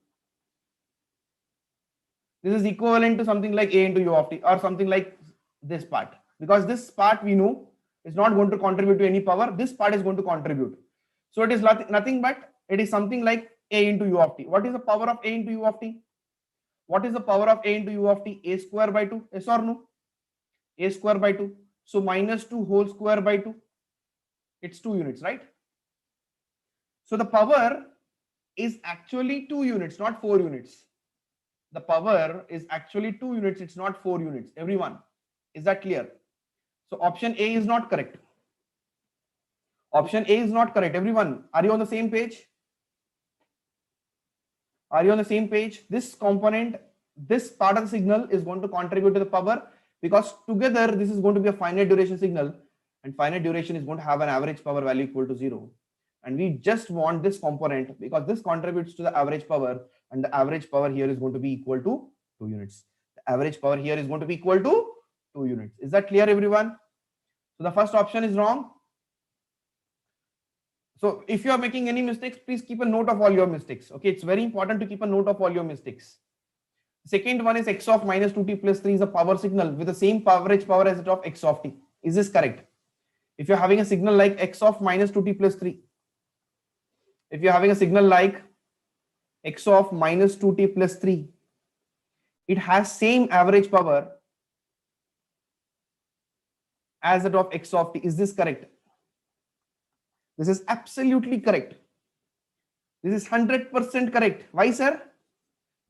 This is equivalent to something like A into U of t, or something like this part, because this part we know is not going to contribute to any power. This part is going to contribute. So it is nothing but it is something like A into U of t. What is the power of A into U of t? What is the power of A into U of t? A square by 2. Yes or no? A square by 2. So minus 2 whole square by 2. It's 2 units, right? So the power is actually 2 units, not 4 units. The power is actually 2 units. It's not 4 units. Everyone, is that clear? So option A is not correct. Option A is not correct. Everyone, are you on the same page? Are you on the same page? This component, this part of the signal is going to contribute to the power, because together this is going to be a finite duration signal, and finite duration is going to have an average power value equal to 0. And we just want this component because this contributes to the average power, and the average power here is going to be equal to 2 units. The average power here is going to be equal to 2 units. Is that clear, everyone? So the first option is wrong. So if you are making any mistakes, please keep a note of all your mistakes. Okay, it's very important to keep a note of all your mistakes. Second one is x of minus 2t plus 3 is a power signal with the same average power as that of x of t. Is this correct? If you're having a signal like x of minus 2t plus 3, if you're having a signal like x of minus 2t plus 3, it has same average power as that of x of t. Is this correct? This is absolutely correct. This is 100% correct. Why, sir?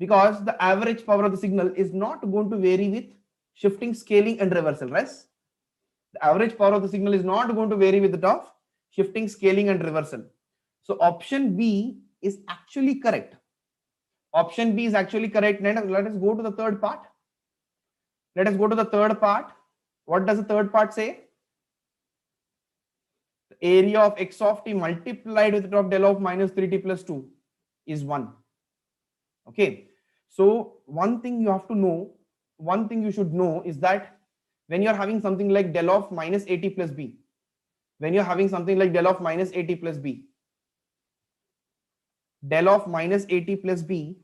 Because the average power of the signal is not going to vary with shifting, scaling, and reversal, right? The average power of the signal is not going to vary with the of shifting, scaling, and reversal. So option B is actually correct. Option B is actually correct. Let us go to the third part. Let us go to the third part. What does the third part say? The area of x of t multiplied with the of del of minus 3t plus 2 is 1. Okay. So one thing you have to know, one thing you should know is that when you're having something like del of minus 80 plus b, when you're having something like del of minus 80 plus b, del of minus 80 plus b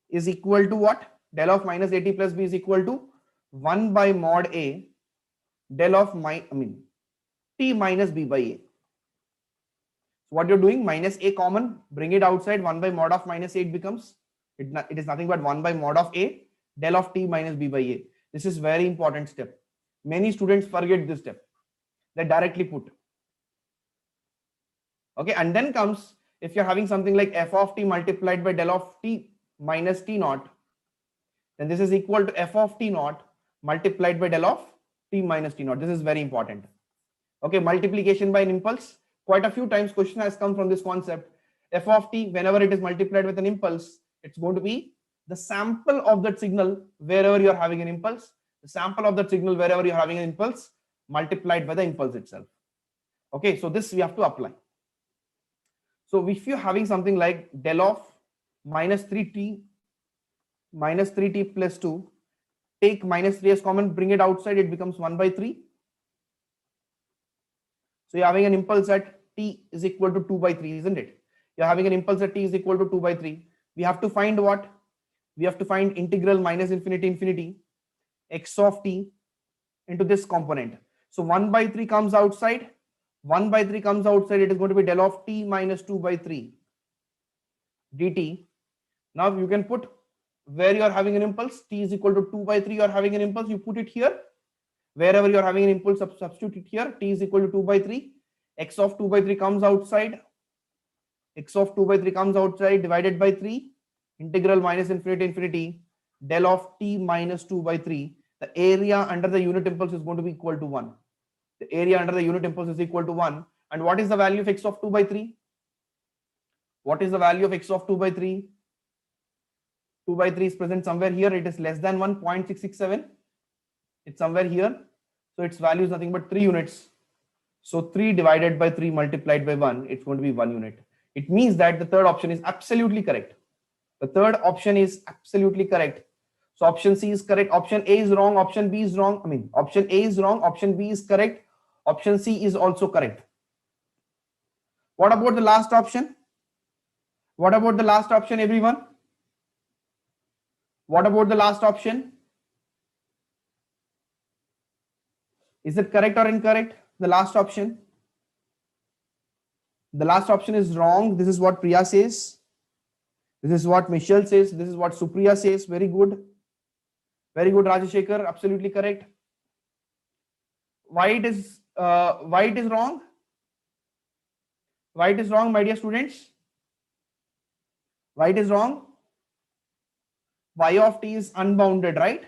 is equal to what? Del of minus 80 plus b is equal to 1 by mod a del of t minus b by a. So what you're doing, minus a common, bring it outside, 1 by mod of minus 8 becomes, it is nothing but 1 by mod of a del of t minus b by a. This is very important step. Many students forget this step. They directly put. Okay, and then comes, if you're having something like f of t multiplied by del of t minus t naught, then this is equal to f of t naught multiplied by del of t minus t naught. This is very important. Okay, multiplication by an impulse. Quite a few times question has come from this concept. F of t, whenever it is multiplied with an impulse, it's going to be the sample of that signal wherever you're having an impulse, the sample of that signal wherever you're having an impulse multiplied by the impulse itself. Okay, so this we have to apply. So if you're having something like del of minus 3t plus 2, take minus 3 as common, bring it outside, it becomes 1 by 3. So you're having an impulse at t is equal to 2 by 3, isn't it? You're having an impulse at t is equal to 2 by 3. We have to find what? We have to find integral minus infinity x of t into this component. So 1 by 3 comes outside, 1 by 3 comes outside, it is going to be del of t minus 2 by 3 dt. Now you can put where you are having an impulse, t is equal to 2 by 3, you are having an impulse, you put it here. Wherever you are having an impulse, substitute it here, t is equal to 2 by 3, x of 2 by 3 comes outside, x of 2 by 3 comes outside, divided by 3, integral minus infinity infinity, del of t minus 2 by 3, the area under the unit impulse is going to be equal to 1. The area under the unit impulse is equal to 1. And what is the value of x of 2 by 3? What is the value of x of 2 by 3? 2 by 3 is present somewhere here. It is less than 1, 0.667. It's somewhere here. So its value is nothing but 3 units. So 3 divided by 3 multiplied by 1, it's going to be 1 unit. It means that the third option is absolutely correct. The third option is absolutely correct. So option C is correct. Option A is wrong. Option B is wrong. Option A is wrong. Option B is correct. Option C is also correct. What about the last option? What about the last option, everyone? What about the last option? Is it correct or incorrect? The last option. The last option is wrong. This is what Priya says. This is what Michelle says. This is what Supriya says. Very good. Very good, Rajashekar. Absolutely correct. Why it is wrong? Why it is wrong, my dear students? Why it is wrong? Y of t is unbounded, right?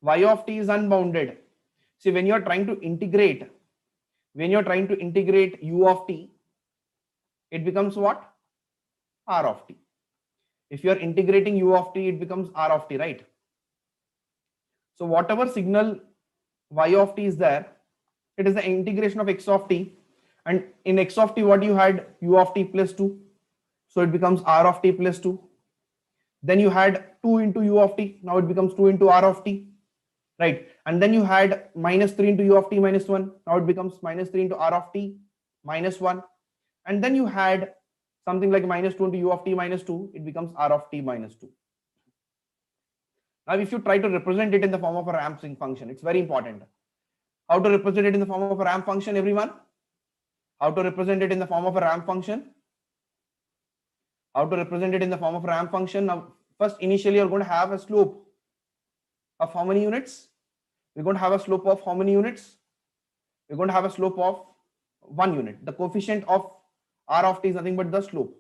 Y of t is unbounded. See, when you are trying to integrate u of t, it becomes what? R of t. If you are integrating u of t, it becomes R of t, right? So whatever signal y of t is there, it is the integration of x of t. And in x of t, what you had? U of t plus 2. So it becomes R of t plus 2. Then you had 2 into u of t. Now it becomes 2 into R of t. Right. And then you had minus 3 into u of t minus 1. Now it becomes minus 3 into R of t minus 1. And then you had something like minus 2 into u of t minus 2. It becomes R of t minus 2. Now, if you try to represent it in the form of a ramping function, it's very important. How to represent it in the form of a ramp function, everyone? How to represent it in the form of a ramp function? How to represent it in the form of a ramp function? Now, first, initially, you're going to have a slope of how many units? We're going to have a slope of how many units? We're going to have a slope of 1 unit. The coefficient of R of t is nothing but the slope.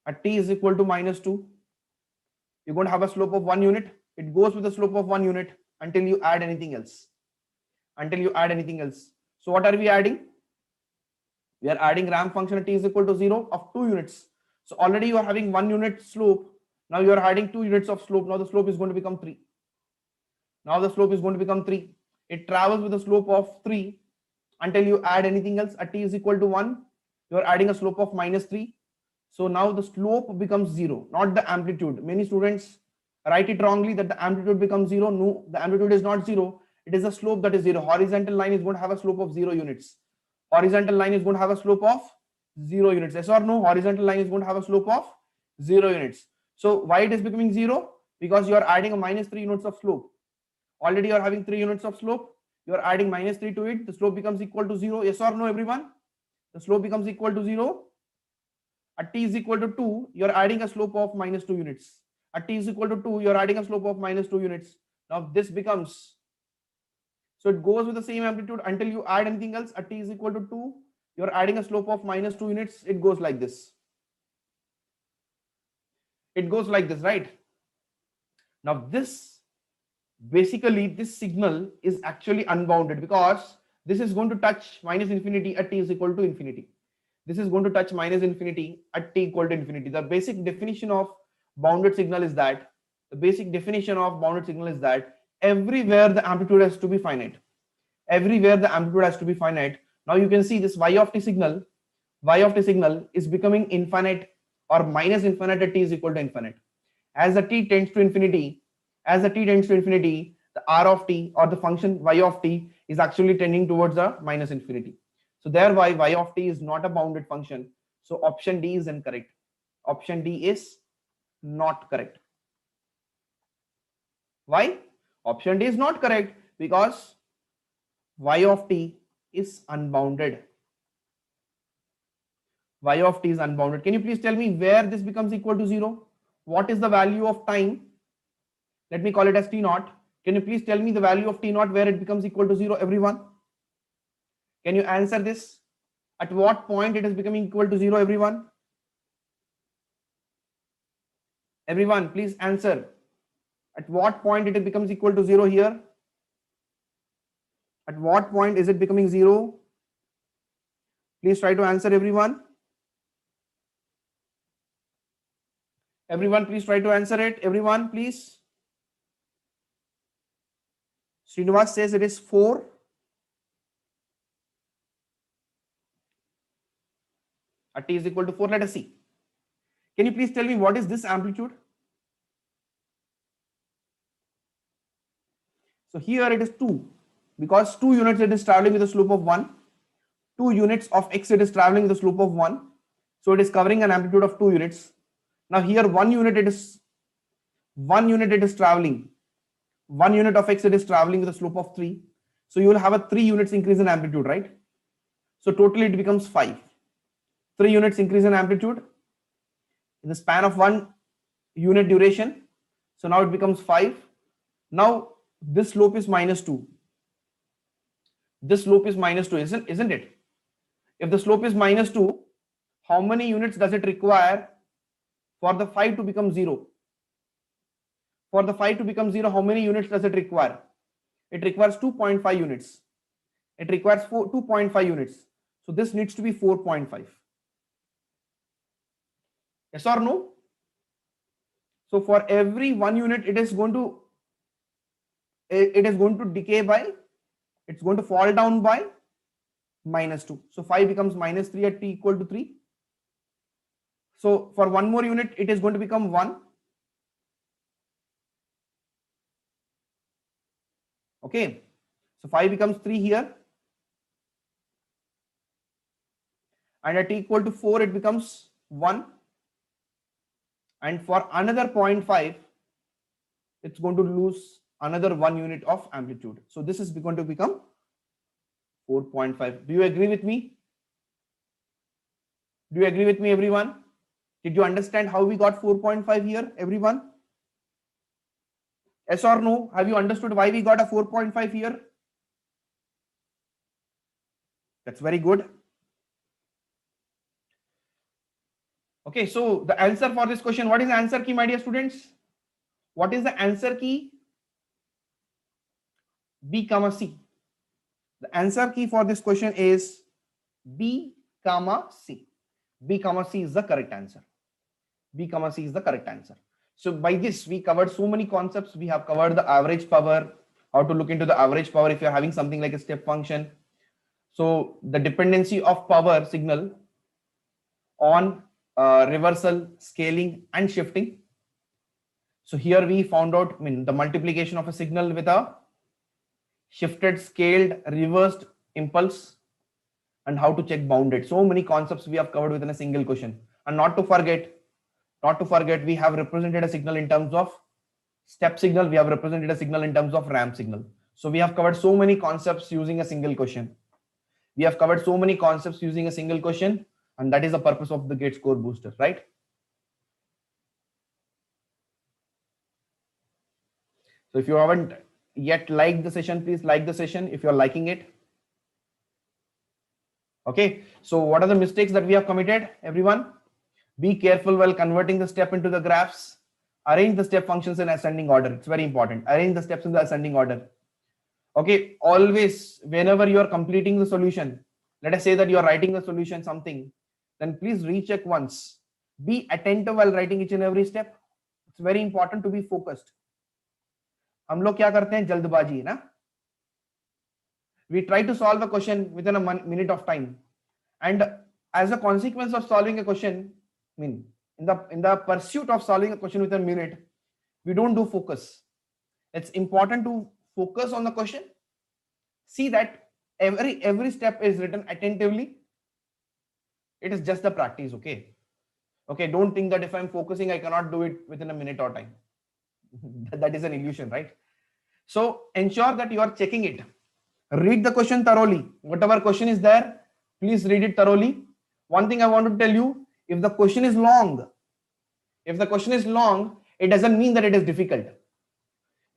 At t is equal to minus 2, you're going to have a slope of 1 unit. It goes with the slope of 1 unit until you add anything else. So what are we adding? We are adding ramp function at t is equal to 0 of 2 units. So already you are having 1 unit slope. Now you are adding 2 units of slope. Now the slope is going to become 3. It travels with a slope of 3 until you add anything else. At t is equal to 1, you are adding a slope of minus 3. So now the slope becomes 0, not the amplitude. Many students write it wrongly that the amplitude becomes 0. No, the amplitude is not 0. It is a slope that is 0. Horizontal line is going to have a slope of 0 units. Horizontal line is going to have a slope of 0 units. Yes or no? Horizontal line is going to have a slope of 0 units. So why it is becoming 0? Because you are adding a minus 3 units of slope. Already you are having 3 units of slope. You are adding minus 3 to it. The slope becomes equal to 0. Yes or no, everyone? The slope becomes equal to 0. At t is equal to 2, you are adding a slope of minus 2 units. At t is equal to 2, you are adding a slope of minus 2 units. Now this becomes, so it goes with the same amplitude until you add anything else. At t is equal to 2, you are adding a slope of minus 2 units. It goes like this. It goes like this, right? Now this, basically this signal is actually unbounded because this is going to touch minus infinity at t is equal to infinity. This is going to touch minus infinity at t equal to infinity. The basic definition of bounded signal is that, everywhere the amplitude has to be finite. Now you can see this y of t signal is becoming infinite or minus infinite at t is equal to infinite. As the t tends to infinity, the r of t or the function y of t is actually tending towards the minus infinity. So thereby y of t is not a bounded function. So option D is incorrect. Option D is not correct. Why? Option D is not correct because y of t is unbounded. Y of t is unbounded. Can you please tell me where this becomes equal to 0? What is the value of time? Let me call it as t naught. Can you please tell me the value of t naught where it becomes equal to 0, everyone? Can you answer this? At what point it is becoming equal to 0, everyone? Everyone, please answer. At what point it becomes equal to 0 here? At what point is it becoming 0? Please try to answer, everyone. Everyone, please try to answer it. Everyone, please. Srinivas says it is 4. At t is equal to 4. Let us see. Can you please tell me what is this amplitude? So here it is 2. Because 2 units it is traveling with a slope of 1. 2 units of x it is traveling with a slope of 1. So it is covering an amplitude of 2 units. Now here 1 unit it is traveling. 1 unit of x it is traveling with a slope of 3. So you will have a 3 units increase in amplitude, right? So totally it becomes 5. 3 units increase in amplitude in the span of 1 unit duration. So now it becomes 5. Now this slope is minus 2. This slope is minus 2, isn't it? If the slope is minus 2, how many units does it require for the 5 to become 0? For the 5 to become 0, how many units does it require? It requires 2.5 units. It requires 2.5 units. So this needs to be 4.5. Yes or no? So for every 1 unit, it is going to decay by, it's going to fall down by minus 2. So 5 becomes minus 3 at t equal to 3. So for 1 more unit, it is going to become 1. Okay. So 5 becomes 3 here. And at t equal to 4, it becomes 1. And for another 0.5, it's going to lose another 1 unit of amplitude. So this is going to become 4.5. Do you agree with me? Do you agree with me, everyone? Did you understand how we got 4.5 here, everyone? Yes or no? Have you understood why we got a 4.5 here? That's very good. Okay, so the answer for this question, what is the answer key, my dear students? What is the answer key? B comma C. The answer key for this question is B comma C. B comma C is the correct answer. B comma C is the correct answer. So by this, we covered so many concepts. We have covered the average power, how to look into the average power if you're having something like a step function. So the dependency of power signal on reversal, scaling, and shifting. So here we found out the multiplication of a signal with a shifted, scaled, reversed impulse, and how to check bounded. So many concepts we have covered within a single question. And not to forget, we have represented a signal in terms of step signal. We have represented a signal in terms of ramp signal. So we have covered so many concepts using a single question. We have covered so many concepts using a single question, and that is the purpose of the GATE score booster, right? So if you haven't yet liked the session, please like the session if you're liking it. Okay, so what are the mistakes that we have committed, everyone? Be careful while converting the step into the graphs. Arrange the step functions in ascending order. It's very important. Arrange the steps in the ascending order. Okay, always, whenever you are completing the solution, let us say that you are writing the solution something, then please recheck once. Be attentive while writing each and every step. It's very important to be focused. हम लोग क्या करते हैं, जल्दबाजी ना. We try to solve a question within a minute of time, and as a consequence of solving a question, in the pursuit of solving a question within a minute, we don't do focus. It's important to focus on the question. See that every step is written attentively. It is just the practice. Okay, don't think that if I'm focusing, I cannot do it within a minute or time. That is an illusion, right? So ensure that you are checking it. Read the question thoroughly. Whatever question is there, please read it thoroughly. One thing I want to tell you, if the question is long, it doesn't mean that it is difficult.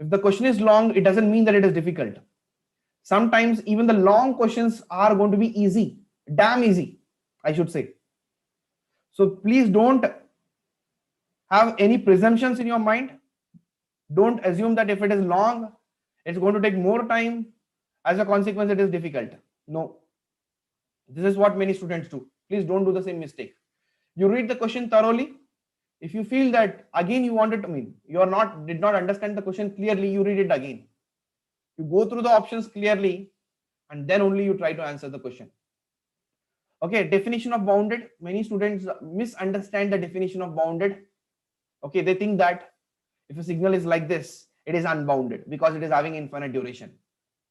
If the question is long, it doesn't mean that it is difficult. Sometimes even the long questions are going to be easy, damn easy, I should say. So please don't have any presumptions in your mind. Don't assume that if it is long, it's going to take more time. As a consequence, it is difficult. No. This is what many students do. Please don't do the same mistake. You read the question thoroughly. If you feel that again you wanted to mean did not understand the question clearly, you read it again. You go through the options clearly and then only you try to answer the question. Okay, definition of bounded. Many students misunderstand the definition of bounded. Okay, they think that if a signal is like this, it is unbounded because it is having infinite duration.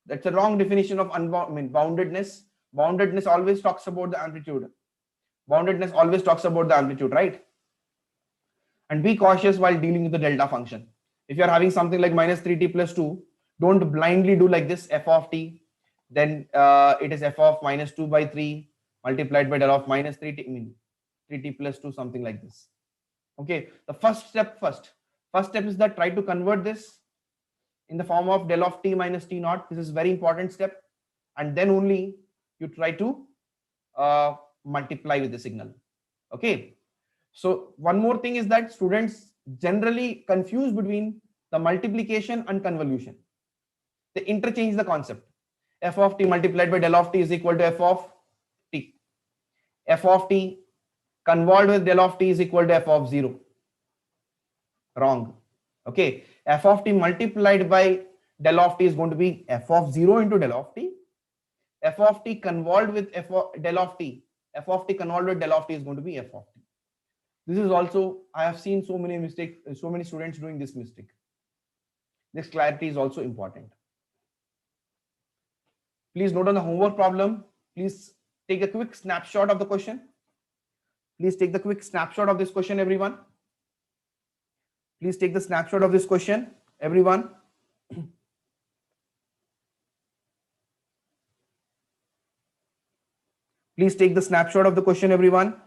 That's a wrong definition of boundedness. Boundedness always talks about the amplitude. Boundedness always talks about the amplitude, right? And be cautious while dealing with the delta function. If you're having something like minus 3t plus 2, don't blindly do like this f of t. Then it is f of minus 2 by 3 multiplied by del of minus 3t, 3t plus 2, something like this. Okay, the first step is that try to convert this in the form of del of t minus t naught. This is very important step. And then only you try to multiply with the signal. Okay. So one more thing is that students generally confuse between the multiplication and convolution. They interchange the concept. F of t multiplied by del of t is equal to f of t. F of t convolved with del of t is equal to f of 0. Wrong. Okay. F of t multiplied by del of t is going to be f of 0 into del of t. F of t convolved with f of del of t. F of t convolved with del of t is going to be f of t. This is also, I have seen so many mistakes, so many students doing this mistake. This clarity is also important. Please note on the homework problem. Please take a quick snapshot of the question. Please take the quick snapshot of this question, everyone. Please take the snapshot of this question, everyone. Please take the snapshot of the question, everyone.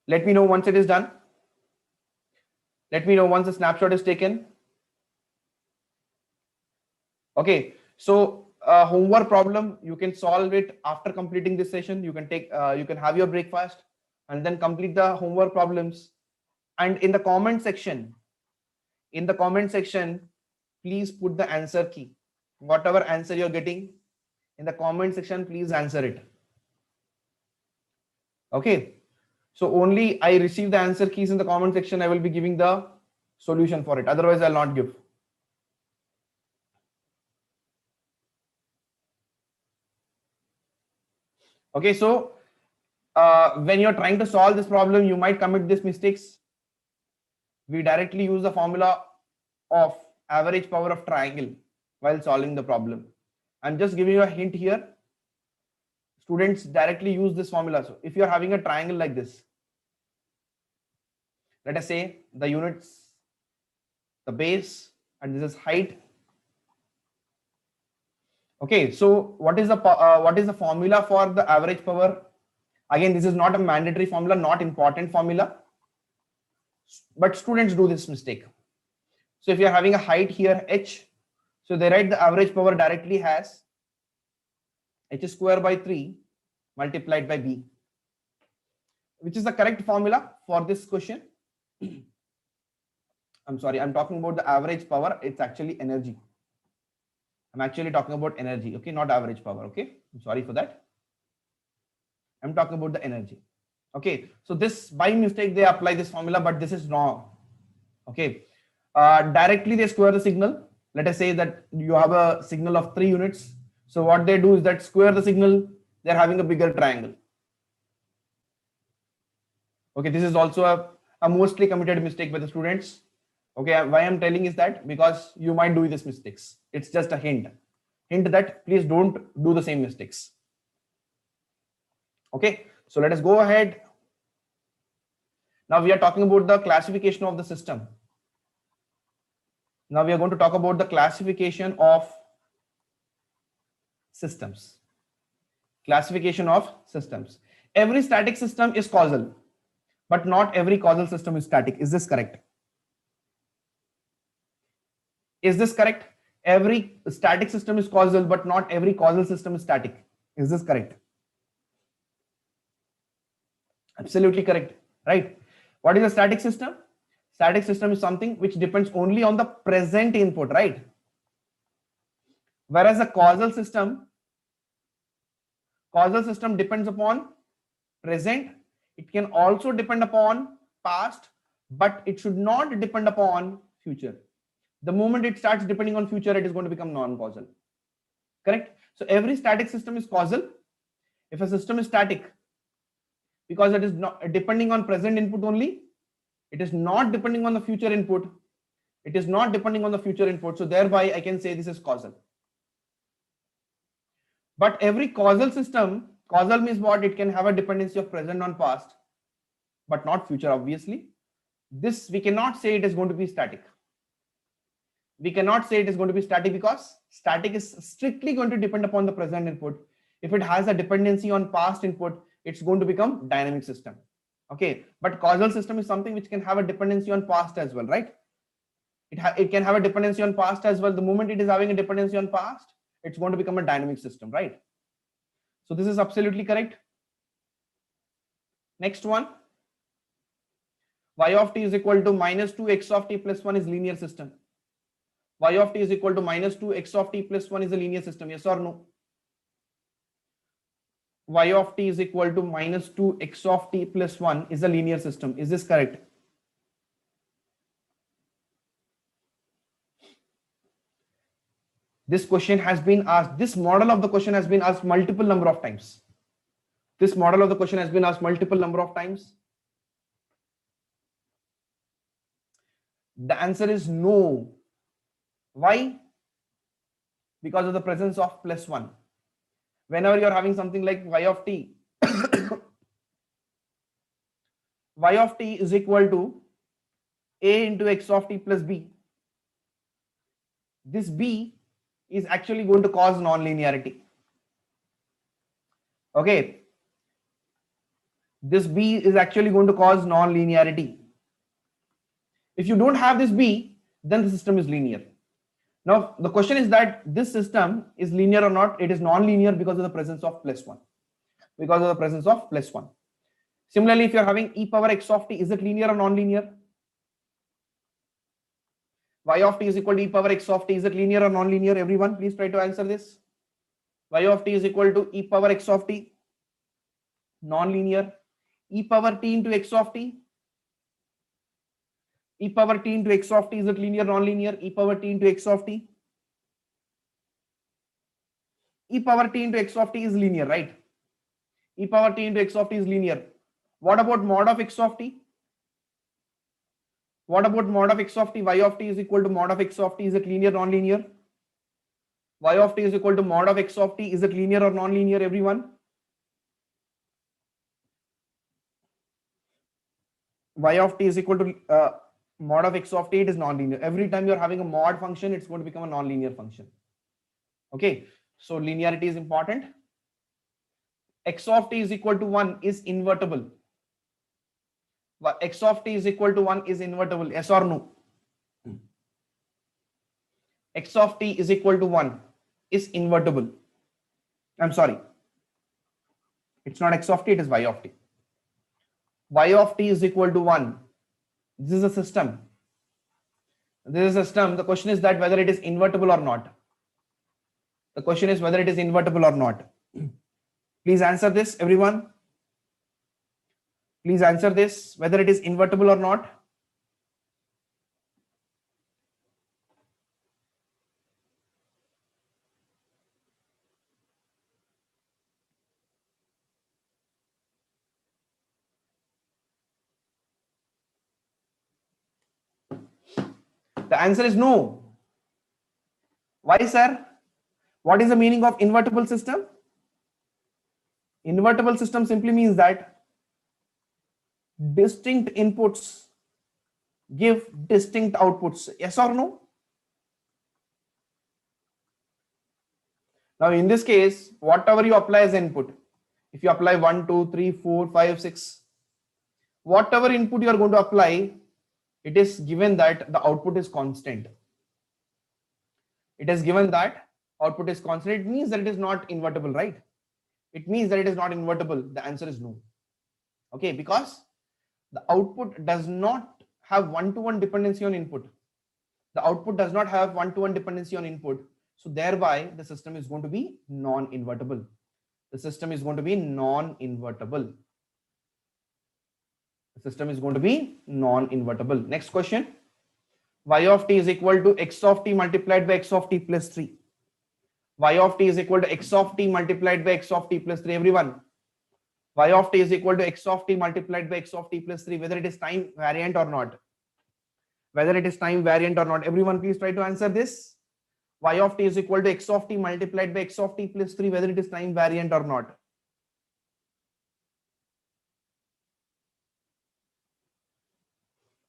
Let me know once it is done. Let me know once the snapshot is taken. Okay, so homework problem, you can solve it after completing this session. You can take, you can have your breakfast and then complete the homework problems. And in the comment section, please put the answer key. Whatever answer you're getting in the comment section, please answer it. Okay. So only I receive the answer keys in the comment section, I will be giving the solution for it. Otherwise, I'll not give. Okay, so when you're trying to solve this problem, you might commit these mistakes. We directly use the formula of average power of triangle while solving the problem. I'm just giving you a hint here. Students directly use this formula. So if you're having a triangle like this, let us say the units, the base, and this is height. Okay, so what is the formula for the average power? Again, this is not a mandatory formula, not important formula, but students do this mistake. So if you are having a height here h, so they write the average power directly as h square by 3 multiplied by b, which is the correct formula for this question. I'm sorry, I'm talking about the average power. It's actually energy. I'm actually talking about energy, okay, not average power, okay? I'm sorry for that. I'm talking about the energy. Okay, so this by mistake they apply this formula, but this is wrong. Okay, directly they square the signal. Let us say that you have a signal of 3 units. So what they do is that square the signal, they're having a bigger triangle. Okay, this is also a mostly committed mistake by the students. Okay, why I'm telling is that because you might do these mistakes. It's just a hint that please don't do the same mistakes. Okay, so let us go ahead Now we are talking about the classification of the system. Now we are going to talk about the classification of systems. Classification of systems. Every static system is causal, but not every causal system is static. Is this correct? Is this correct? Every static system is causal, but not every causal system is static. Is this correct? Absolutely correct, right? What is a static system? Static system is something which depends only on the present input, right? Whereas a causal system depends upon present. It can also depend upon past, but it should not depend upon future. The moment it starts depending on future, it is going to become non-causal. Correct? So every static system is causal. If a system is static, because it is not depending on present input only, it is not depending on the future input. It is not depending on the future input. So thereby I can say this is causal. But every causal system, causal means what? It can have a dependency of present on past, but not future, obviously. This we cannot say it is going to be static. We cannot say it is going to be static because static is strictly going to depend upon the present input. If it has a dependency on past input, it's going to become dynamic system. Okay, but causal system is something which can have a dependency on past as well, right? It can have a dependency on past as well. The moment it is having a dependency on past, it's going to become a dynamic system, right? So this is absolutely correct. Next one, y of t is equal to minus 2x of t plus 1 is linear system. Y of t is equal to minus 2x of t plus 1 is a linear system, yes or no? Y of t is equal to minus 2x of t plus 1 is a linear system. Is this correct? This question has been asked, this model of the question has been asked multiple number of times. This model of the question has been asked multiple number of times. The answer is no. Why? Because of the presence of plus 1. Whenever you are having something like y of t, y of t is equal to a into x of t plus b. This b is actually going to cause non-linearity. Okay. This b is actually going to cause non-linearity. If you don't have this b, then the system is linear. Now, the question is that this system is linear or not. It is non-linear because of the presence of plus 1. Because of the presence of plus 1. Similarly, if you are having e power x of t, is it linear or non-linear? Y of t is equal to e power x of t. Is it linear or non-linear? Everyone, please try to answer this. Y of t is equal to e power x of t. Non-linear. E power t into x of t. E power t into x of t, is it linear or non-linear? E power t into x of t. E power t into x of t is linear, right? E power t into x of t is linear. What about mod of x of t? What about mod of x of t? Y of t is equal to mod of x of t. Is it linear or non-linear? Y of t is equal to mod of x of t. Is it linear or non-linear, everyone? Y of t is equal to mod of x of t. It is non-linear. Every time you're having a mod function, it's going to become a non-linear function. Okay, so linearity is important. X of t is equal to 1 is invertible. X of t is equal to 1 is invertible, yes or no? X of t is equal to 1 is invertible. I'm sorry, it's not x of t, it is y of t. Y of t is equal to 1. This is a system. This is a system. The question is that whether it is invertible or not. The question is whether it is invertible or not. Please answer this, everyone. Please answer this, whether it is invertible or not. The answer is no. Why, sir? What is the meaning of invertible system? Invertible system simply means that distinct inputs give distinct outputs? Yes or no? Now, in this case, whatever you apply as input, if you apply 1, 2, 3, 4, 5, 6, whatever input you are going to apply, it is given that the output is constant. It is given that output is constant. It means that it is not invertible, right? It means that it is not invertible. The answer is no. Okay, because the output does not have one-to-one dependency on input. The output does not have one-to-one dependency on input. So thereby the system is going to be non-invertible. The system is going to be non-invertible. The system is going to be non-invertible. Next question. Y of t is equal to x of t multiplied by x of t plus 3. Y of t is equal to x of t multiplied by x of t plus 3. Everyone. Y of t is equal to x of t multiplied by x of t plus 3. Whether it is time variant or not. Whether it is time variant or not. Everyone please try to answer this. Y of t is equal to x of t multiplied by x of t plus 3. Whether it is time variant or not.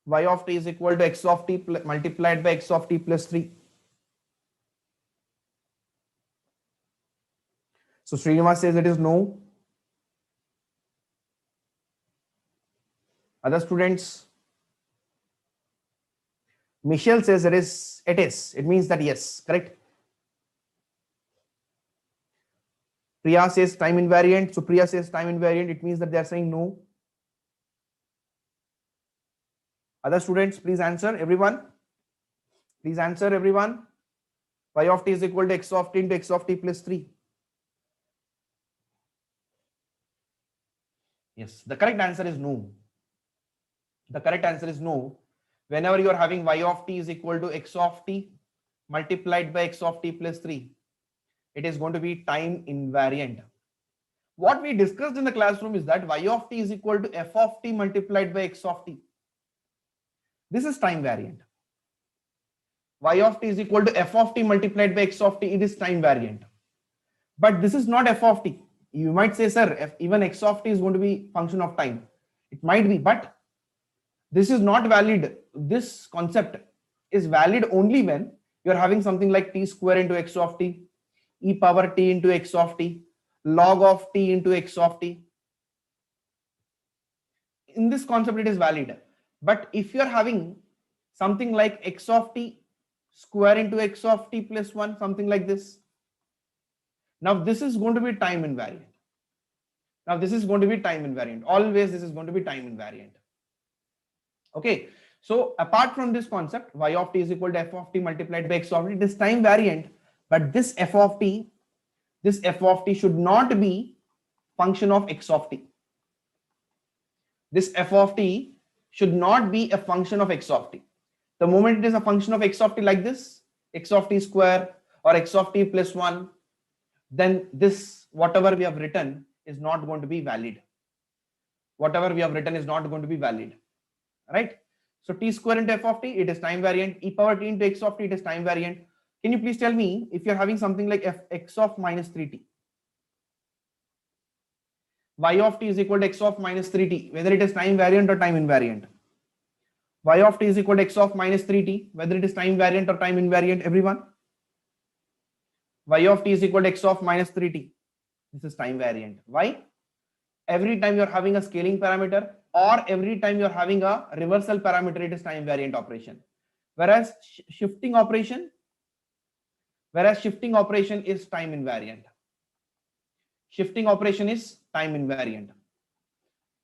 Y of t is equal to x of t multiplied by x of t plus 3. So Srinivas says it is no. Other students? Michelle says it is. It means that yes, correct. Priya says time invariant. Supriya says time invariant. It means that they are saying no. Other students, please answer. Everyone, please answer. Everyone. Y of t is equal to x of t into x of t plus 3. Yes, the correct answer is no. The correct answer is no. Whenever you are having y of t is equal to x of t multiplied by x of t plus 3, it is going to be time invariant. What we discussed in the classroom is that y of t is equal to f of t multiplied by x of t. This is time variant. Y of t is equal to f of t multiplied by x of t. It is time variant. But this is not f of t. You might say, sir, even x of t is going to be function of time. It might be, but this is not valid. This concept is valid only when you are having something like t square into x of t, e power t into x of t, log of t into x of t. In this concept, it is valid. But if you are having something like x of t square into x of t plus 1, something like this, now this is going to be time invariant. Now this is going to be time invariant. Always this is going to be time invariant. Okay. So apart from this concept, y of t is equal to f of t multiplied by x of t, it is time variant. But this f of t should not be function of x of t. This f of t should not be a function of x of t. The moment it is a function of x of t like this, x of t square or x of t plus 1, then this whatever we have written is not going to be valid. Whatever we have written is not going to be valid. Right? So t square into f of t, it is time variant. E power t into x of t, it is time variant. Can you please tell me if you're having something like x of minus 3t? Y of t is equal to x of minus 3t, whether it is time variant or time invariant. Y of t is equal to x of minus 3t, whether it is time variant or time invariant, everyone. Y of t is equal to x of minus 3t. This is time variant. Why? Every time you're having a scaling parameter or every time you're having a reversal parameter, it is time variant operation. Whereas shifting operation is time invariant. Shifting operation is time invariant.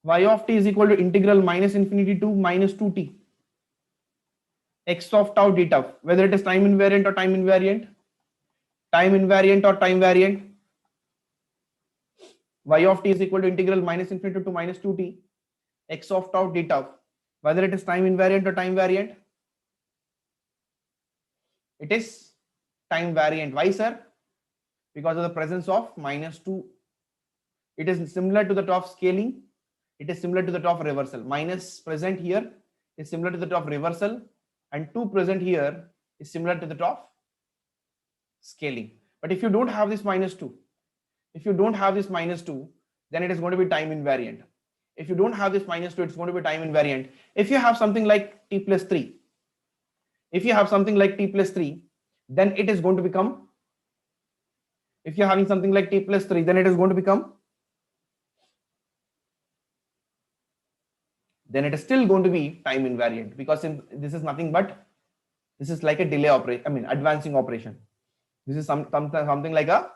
Y of t is equal to integral minus infinity to minus 2t. X of tau d tau, whether it is time invariant or time invariant. Time invariant or time variant. Y of t is equal to integral minus infinity to minus 2t. X of tau d tau, whether it is time invariant or time variant. It is time variant. Why, sir? Because of the presence of minus 2. It is similar to the top scaling. It is similar to the top reversal. Minus present here is similar to the top reversal, and 2 present here is similar to the top scaling. But if you don't have this minus 2, then it is going to be time invariant. If you don't have this minus 2, it's going to be time invariant. If you have something like t plus 3, then it is going to become, if you're having something like t plus 3, then it is going to become, then it is still going to be time invariant, because this is nothing but, this is like a delay operation, I mean advancing operation. This is something like a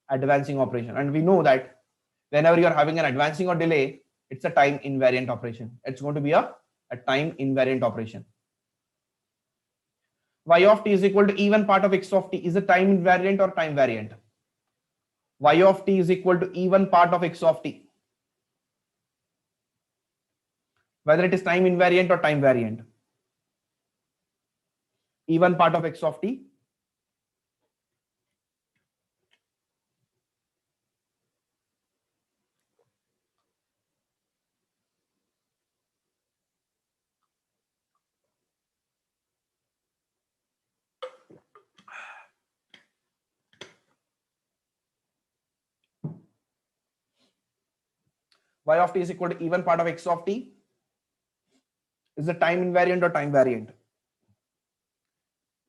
advancing operation, and we know that whenever you are having an advancing or delay, it's a time invariant operation. It's going to be a time invariant operation. Y of t is equal to even part of x of t is a time invariant or time variant? Y of t is equal to even part of x of t, whether it is time invariant or time variant. Even part of x of t, y of t is equal to even part of x of t is the time invariant or time variant?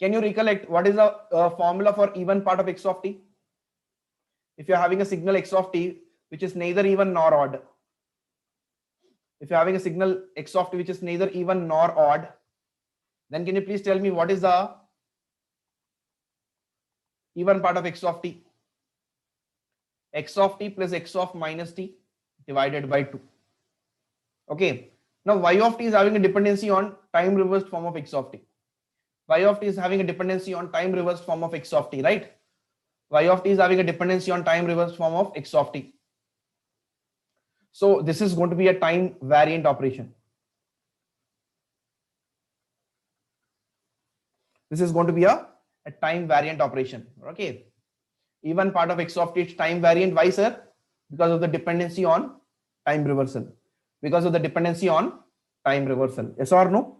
Can you recollect what is the formula for even part of x of t? If you're having a signal x of t which is neither even nor odd, if you're having a signal x of t which is neither even nor odd, then can you please tell me what is the even part of x of t? X of t plus x of minus t divided by 2. Okay. Now y of t is having a dependency on time reversed form of x of t. Y of t is having a dependency on time reversed form of x of t, right? Y of t is having a dependency on time reversed form of x of t. So this is going to be a time variant operation. This is going to be a time variant operation. Okay. Even part of x of t is time variant. Why, sir? Because of the dependency on time reversal. Because of the dependency on time reversal. Yes or no?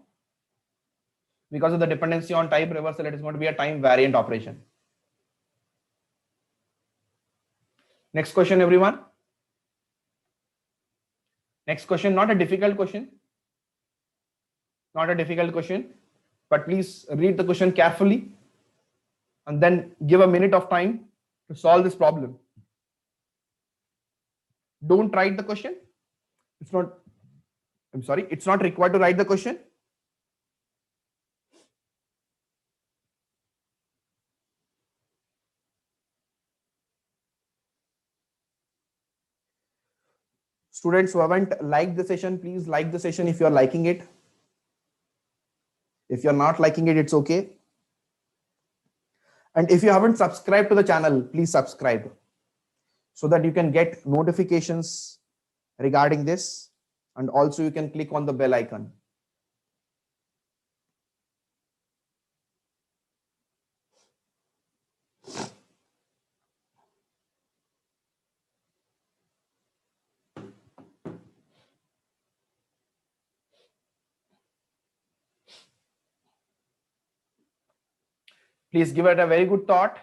Because of the dependency on time reversal, it is going to be a time variant operation. Next question, everyone. Next question, not a difficult question. Not a difficult question, but please read the question carefully and then give a minute of time to solve this problem. Don't write the question. It's not required to write the question. Students who haven't liked the session, please like the session if you're liking it. If you're not liking it, it's okay. And if you haven't subscribed to the channel, please subscribe so that you can get notifications regarding this, and also you can click on the bell icon. Please give it a very good thought.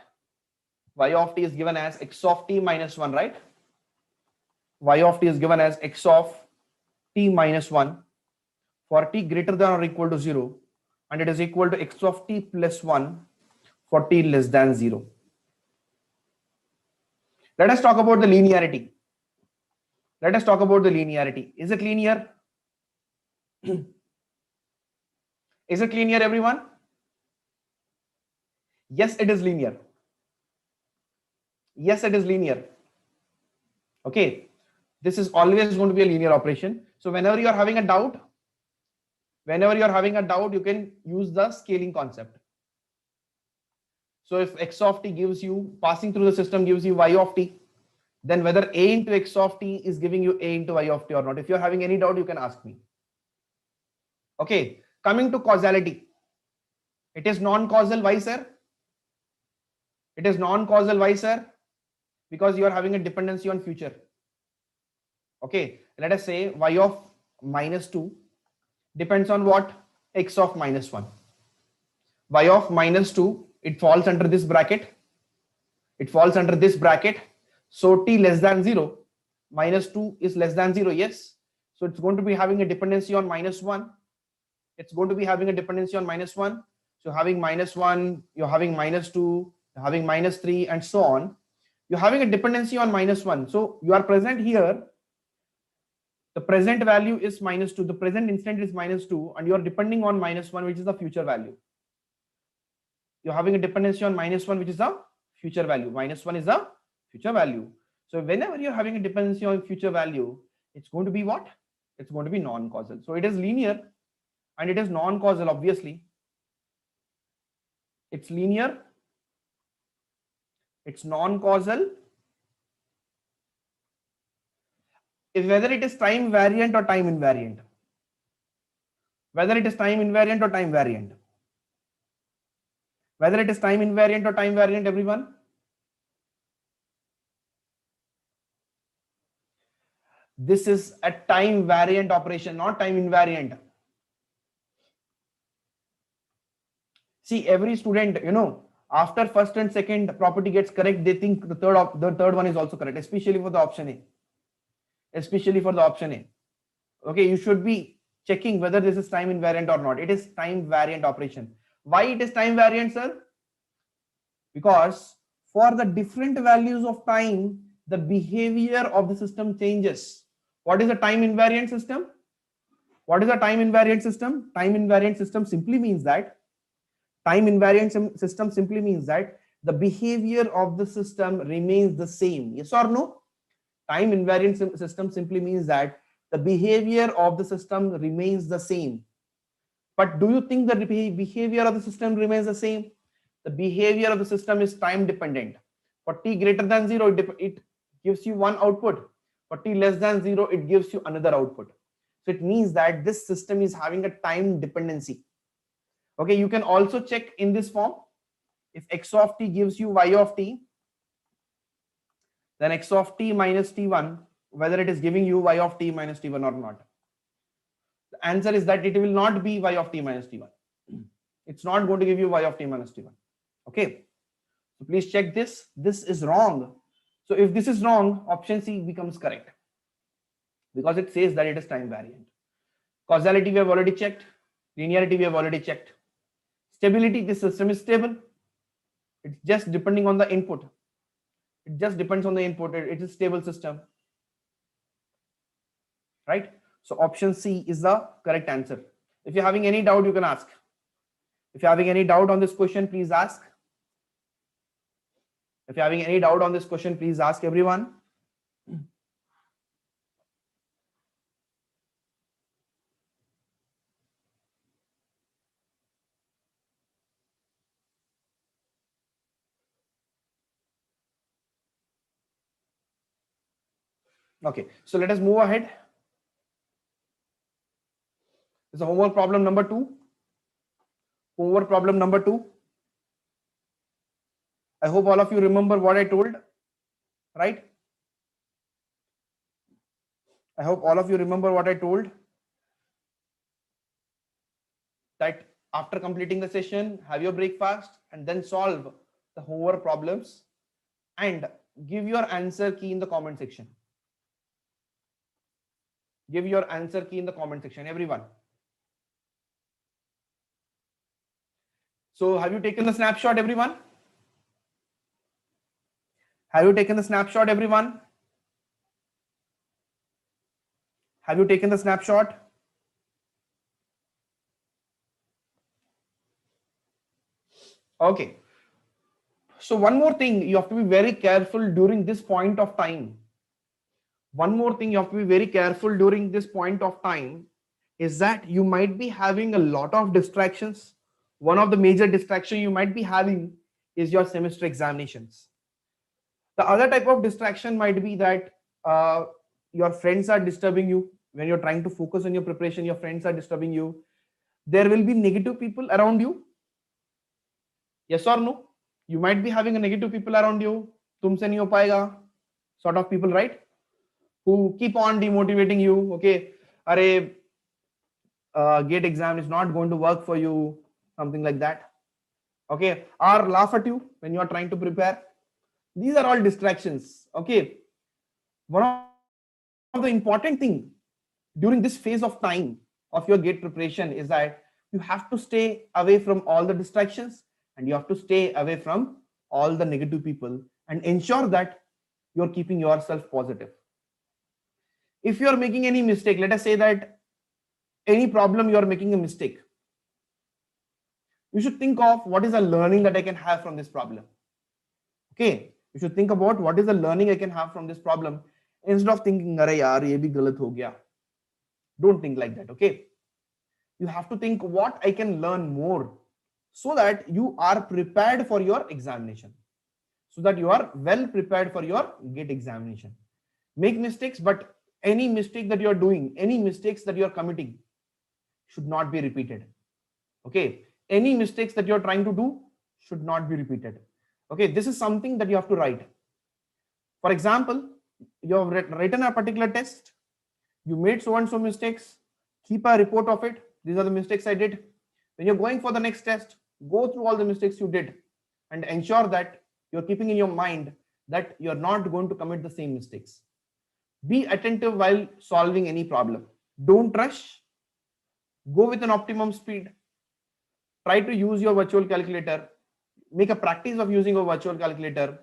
Y of t is given as x of t minus 1, right? Y of t is given as x of t minus 1 for t greater than or equal to 0, and it is equal to x of t plus 1 for t less than 0. Let us talk about the linearity. Let us talk about the linearity. Is it linear? Is it linear, everyone? Yes, it is linear. Yes, it is linear. Okay. This is always going to be a linear operation. So whenever you are having a doubt, you can use the scaling concept. So if x of t gives you, passing through the system gives you y of t, then whether a into x of t is giving you a into y of t or not. If you're having any doubt, you can ask me. Okay. Coming to causality. It is non-causal. Why, sir? It is non-causal. Why, sir? Because you are having a dependency on future. Okay. Let us say y of minus 2 depends on what? X of minus 1. Y of minus 2, it falls under this bracket. It falls under this bracket. So t less than 0, minus 2 is less than 0. Yes. So it's going to be having a dependency on -1. It's going to be having a dependency on -1. So having -1, you're having -2, you're having -3, and so on. You're having a dependency on -1. So you are present here. The present value is -2. The present instant is -2, and you are depending on -1, which is the future value. You're having a dependency on -1, which is the future value. -1 is the future value. So whenever you're having a dependency on future value, it's going to be what? It's going to be non-causal. So it is linear and it is non-causal, obviously. It's linear, it's non-causal. Whether it is time variant or time invariant. Whether it is time invariant or time variant. Whether it is time invariant or time variant, everyone. This is a time variant operation, not time invariant. See, every student, after first and second property gets correct, they think the third one is also correct, especially for the option A. Especially for the option A. Okay, you should be checking whether this is time invariant or not. It is time variant operation. Why it is time variant, sir? Because for the different values of time, the behavior of the system changes. What is a time invariant system? What is a time invariant system? Time invariant system simply means that the behavior of the system remains the same. Yes or no? Time invariant system simply means that the behavior of the system remains the same. But do you think the behavior of the system remains the same? The behavior of the system is time dependent. For t greater than 0, it gives you one output. For t less than 0, it gives you another output. So it means that this system is having a time dependency. Okay, you can also check in this form. If x of t gives you y of t, then x of t minus t1, whether it is giving you y of t minus t1 or not. The answer is that it will not be y of t minus t1. It's not going to give you y of t minus t1. Okay, so please check this. This is wrong. So if this is wrong, option C becomes correct because it says that it is time variant. Causality we have already checked. Linearity we have already checked. Stability, this system is stable. It's just depending on the input. It just depends on the input. It is a stable system. Right? So option C is the correct answer. If you're having any doubt, you can ask. If you're having any doubt on this question, please ask. If you're having any doubt on this question, please ask everyone. Okay, so let us move ahead. This is a homework problem number 2. Homework problem number 2. I hope all of you remember what I told, right? I hope all of you remember what I told, that after completing the session, have your breakfast and then solve the homework problems and give your answer key in the comment section. Give your answer key in the comment section, everyone. So have you taken the snapshot, everyone? Have you taken the snapshot, everyone? Have you taken the snapshot? Okay. So one more thing, you have to be very careful during this point of time. One more thing you have to be very careful during this point of time is that you might be having a lot of distractions. One of the major distractions you might be having is your semester examinations. The other type of distraction might be that your friends are disturbing you. When you're trying to focus on your preparation, your friends are disturbing you. There will be negative people around you. Yes or no? You might be having a negative people around you. Tumse nahi ho payega. Sort of people, right? Who keep on demotivating you. Okay, GATE exam is not going to work for you. Something like that. Okay, or laugh at you when you are trying to prepare. These are all distractions. Okay, one of the important thing during this phase of time of your GATE preparation is that you have to stay away from all the distractions and you have to stay away from all the negative people and ensure that you're keeping yourself positive. If you're making any mistake, let us say that any problem you're making a mistake, you should think of what is the learning that I can have from this problem. Okay, you should think about what is the learning I can have from this problem instead of thinking, "Arey yaar, ye bhi galat ho gaya." Don't think like that. Okay, you have to think what I can learn more so that you are prepared for your examination, so that you are well prepared for your GATE examination. Make mistakes, but any mistake that you are doing, any mistakes that you are committing should not be repeated. Okay, any mistakes that you're trying to do should not be repeated. Okay, this is something that you have to write. For example, you have written a particular test, you made so and so mistakes, keep a report of it. These are the mistakes I did. When you're going for the next test, go through all the mistakes you did and ensure that you're keeping in your mind that you're not going to commit the same mistakes. Be attentive while solving any problem. Don't rush. Go with an optimum speed. Try to use your virtual calculator. Make a practice of using a virtual calculator.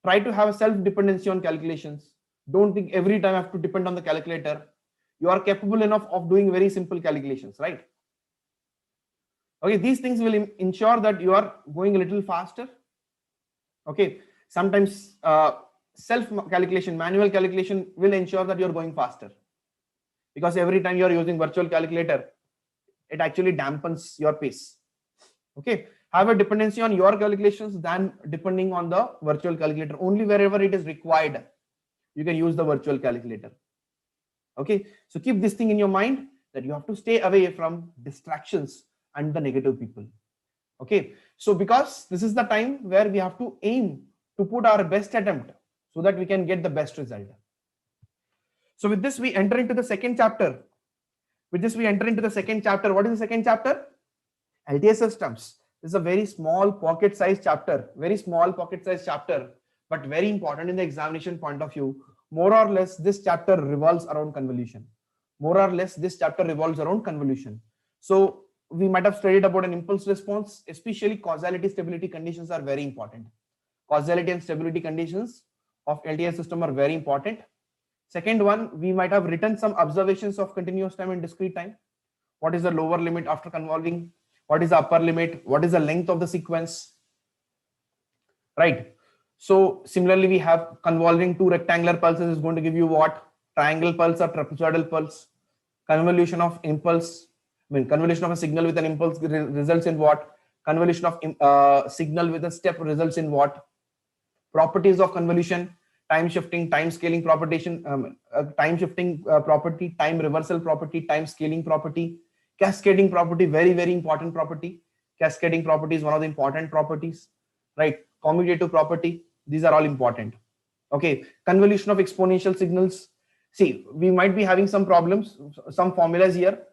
Try to have a self-dependency on calculations. Don't think every time I have to depend on the calculator. You are capable enough of doing very simple calculations, right? Okay, these things will ensure that you are going a little faster. Okay, sometimes self calculation, manual calculation will ensure that you're going faster, because every time you're using virtual calculator, it actually dampens your pace. Okay, have a dependency on your calculations than depending on the virtual calculator. Only wherever it is required, you can use the virtual calculator. Okay, so keep this thing in your mind that you have to stay away from distractions and the negative people. Okay, so because this is the time where we have to aim to put our best attempt so that we can get the best result. So with this, we enter into the second chapter. What is the second chapter? LTI Systems. This is a very small pocket size chapter, but very important in the examination point of view. More or less, this chapter revolves around convolution. So we might have studied about an impulse response, especially causality, stability conditions are very important. Causality and stability conditions of LTI system are very important. Second one, we might have written some observations of continuous time and discrete time. What is the lower limit after convolving? What is the upper limit? What is the length of the sequence? Right. So similarly, we have convolving two rectangular pulses is going to give you what? Triangle pulse or trapezoidal pulse. Convolution of impulse, convolution of a signal with an impulse results in what? Convolution of signal with a step results in what? Properties of convolution: time shifting, time scaling property, time reversal property, time scaling property, cascading property, very, very important property. Cascading property is one of the important properties, right? Commutative property, these are all important. Okay, convolution of exponential signals. See, we might be having some problems, some formulas here,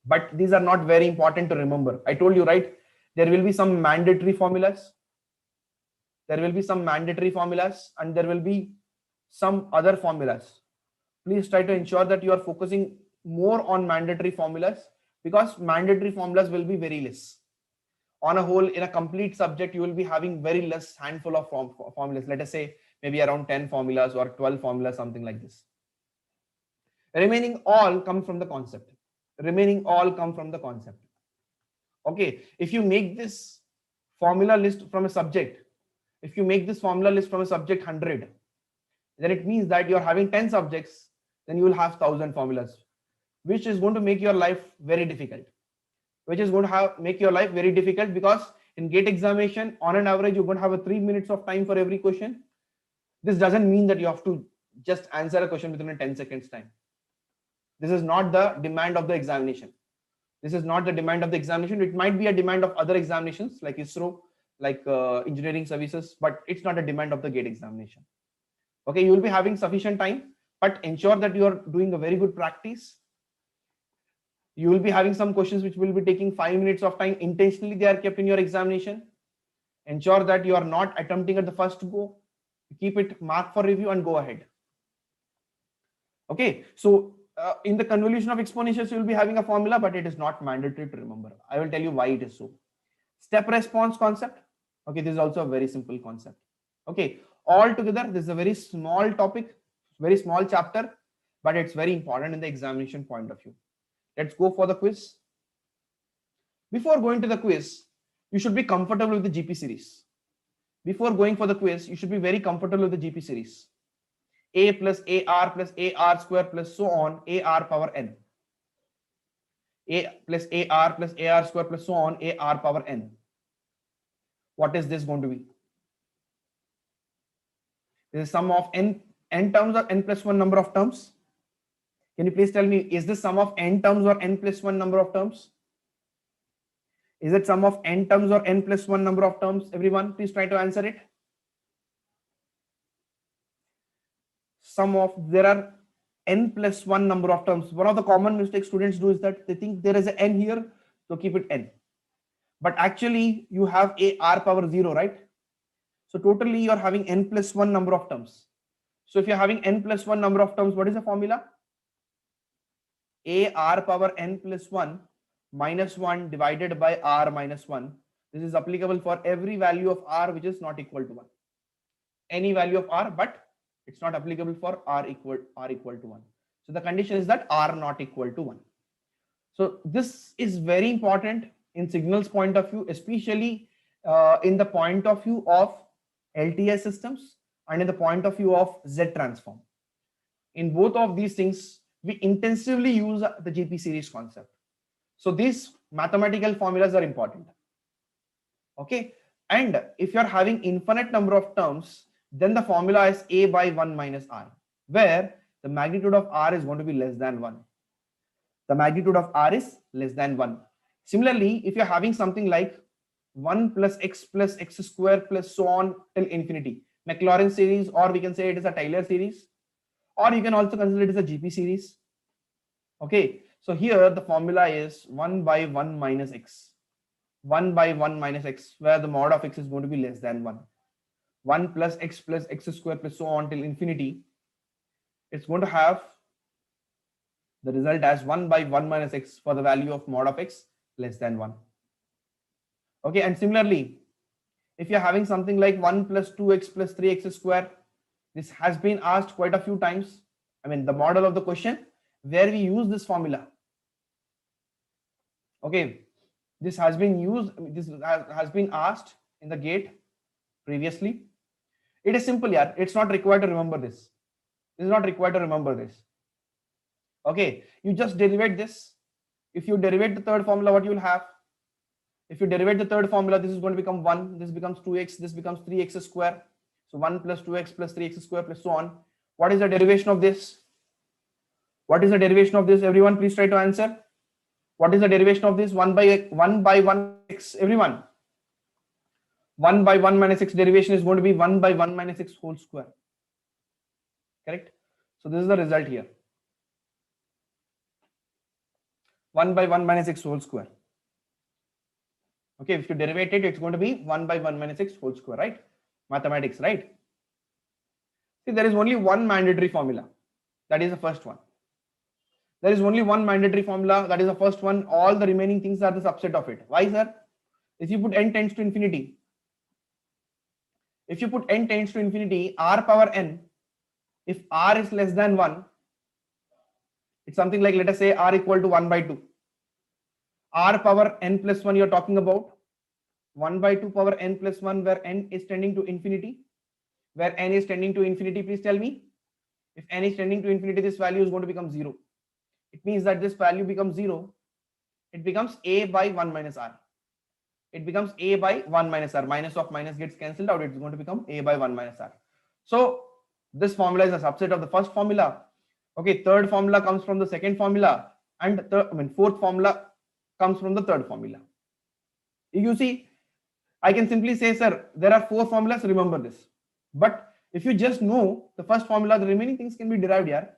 but these are not very important to remember. I told you, right? There will be some mandatory formulas. And there will be some other formulas. Please try to ensure that you are focusing more on mandatory formulas, because mandatory formulas will be very less. On a whole, in a complete subject, you will be having very less handful of formulas. Let us say maybe around 10 formulas or 12 formulas, something like this. Remaining all come from the concept. Okay, if you make this formula list from a subject, 100, then it means that you're having 10 subjects, then you will have 1,000 formulas, which is going to make your life very difficult. Because in GATE examination, on an average, you're going to have 3 minutes of time for every question. This doesn't mean that you have to just answer a question within a 10 seconds time. This is not the demand of the examination. It might be a demand of other examinations like ISRO, like engineering services, but it's not a demand of the GATE examination. Okay, you will be having sufficient time, but ensure that you are doing a very good practice. You will be having some questions which will be taking 5 minutes of time. Intentionally, they are kept in your examination. Ensure that you are not attempting at the first go. Keep it marked for review and go ahead. Okay, so in the convolution of exponentials, you will be having a formula, but it is not mandatory to remember. I will tell you why it is so. Step response concept. Okay, this is also a very simple concept. Okay, all together, this is a very small topic, very small chapter, but it's very important in the examination point of view. Let's go for the quiz. Before going to the quiz, you should be comfortable with the GP series. Before going for the quiz, you should be very comfortable with the GP series. A plus AR square plus so on, AR power n. A plus AR square plus so on, AR power n. What is this going to be? This is sum of n terms or n plus 1 number of terms. Can you please tell me, is this sum of n terms or n plus 1 number of terms? Is it sum of n terms or n plus 1 number of terms? Everyone, please try to answer it. Sum of, there are n plus 1 number of terms. One of the common mistakes students do is that they think there is an n here, so keep it n. But actually, you have a r power 0, right? So totally, you are having n plus 1 number of terms. So if you're having n plus 1 number of terms, what is the formula? A r power n plus 1 minus 1 divided by r minus 1. This is applicable for every value of r which is not equal to 1. Any value of r, but it's not applicable for r equal to 1. So the condition is that r not equal to 1. So this is very important in signals point of view, especially in the point of view of LTI systems and in the point of view of Z transform. In both of these things, we intensively use the GP series concept. So these mathematical formulas are important. Okay. And if you're having infinite number of terms, then the formula is a by 1 minus r, where the magnitude of r is going to be less than 1. The magnitude of r is less than 1. Similarly, if you're having something like 1 plus x square plus so on till infinity, Maclaurin series, or we can say it is a Taylor series, or you can also consider it as a GP series. Okay, so here the formula is 1 by 1 minus x. 1 by 1 minus x, where the mod of x is going to be less than 1. 1 plus x square plus so on till infinity. It's going to have the result as 1 by 1 minus x for the value of mod of x less than 1. Okay, and similarly, if you're having something like 1 plus 2x plus 3x square, this has been asked quite a few times. I mean, the model of the question where we use this formula. Okay, this has been used, this has been asked in the GATE previously. It is simple, yeah. It's not required to remember this. This is not required to remember this. Okay, you just derivate this. If you derivate the third formula, what you will have? If you derivate the third formula, this is going to become 1, this becomes 2x, this becomes 3x square. So 1 plus 2x plus 3x square plus so on. What is the derivation of this? What is the derivation of this? Everyone, please try to answer. What is the derivation of this? 1 by 1 x. Everyone. 1 by 1 minus x derivation is going to be 1 by 1 minus x whole square. Correct? So this is the result here. 1 by 1 minus x whole square. Okay, if you derivate it, it's going to be 1 by 1 minus x whole square, right? Mathematics, right? See, there is only one mandatory formula. That is the first one. There is only one mandatory formula. That is the first one. All the remaining things are the subset of it. Why, sir? If you put n tends to infinity, r power n, if r is less than 1, it's something like, let us say r equal to 1 by 2. R power n plus 1 you're talking about. 1 by 2 power n plus 1, where n is tending to infinity. Where n is tending to infinity, please tell me. If n is tending to infinity, this value is going to become 0. It means that this value becomes 0. It becomes a by 1 minus r. It becomes a by 1 minus r. Minus of minus gets cancelled out. It's going to become a by 1 minus r. So this formula is a subset of the first formula. Okay, third formula comes from the second formula, and fourth formula comes from the third formula. You see, I can simply say, sir, there are 4 formulas, remember this. But if you just know the first formula, the remaining things can be derived here.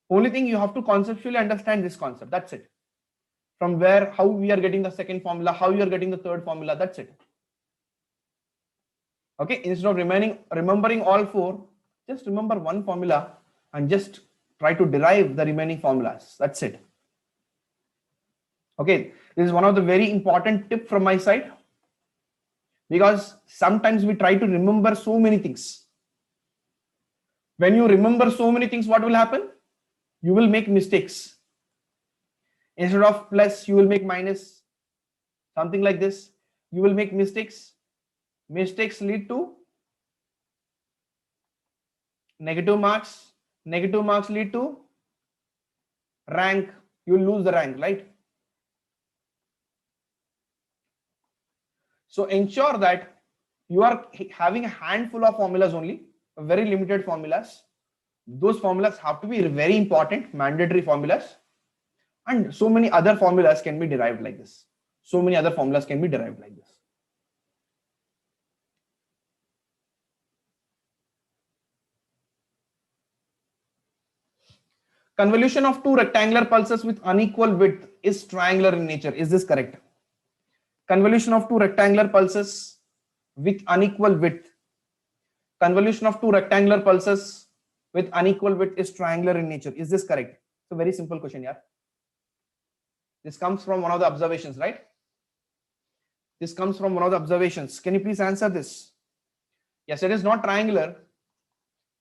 Only thing, you have to conceptually understand this concept. That's it. From where, how we are getting the second formula, how you are getting the third formula, that's it. Okay, instead of remembering all 4, just remember one formula and just try to derive the remaining formulas. That's it. Okay, this is one of the very important tip from my side, because sometimes we try to remember so many things. When you remember so many things, what will happen? You will make mistakes. Instead of plus, you will make minus, something like this. You will make mistakes. Mistakes lead to negative marks. Negative marks lead to rank. You will lose the rank, right? So ensure that you are having a handful of formulas only, very limited formulas. Those formulas have to be very important, mandatory formulas. And so many other formulas can be derived like this. So many other formulas can be derived like this. Convolution of two rectangular pulses with unequal width is triangular in nature. Is this correct? Convolution of two rectangular pulses with unequal width. Convolution of two rectangular pulses with unequal width is triangular in nature. Is this correct? It's a very simple question, yeah. This comes from one of the observations, right? This comes from one of the observations. Can you please answer this? Yes, it is not triangular.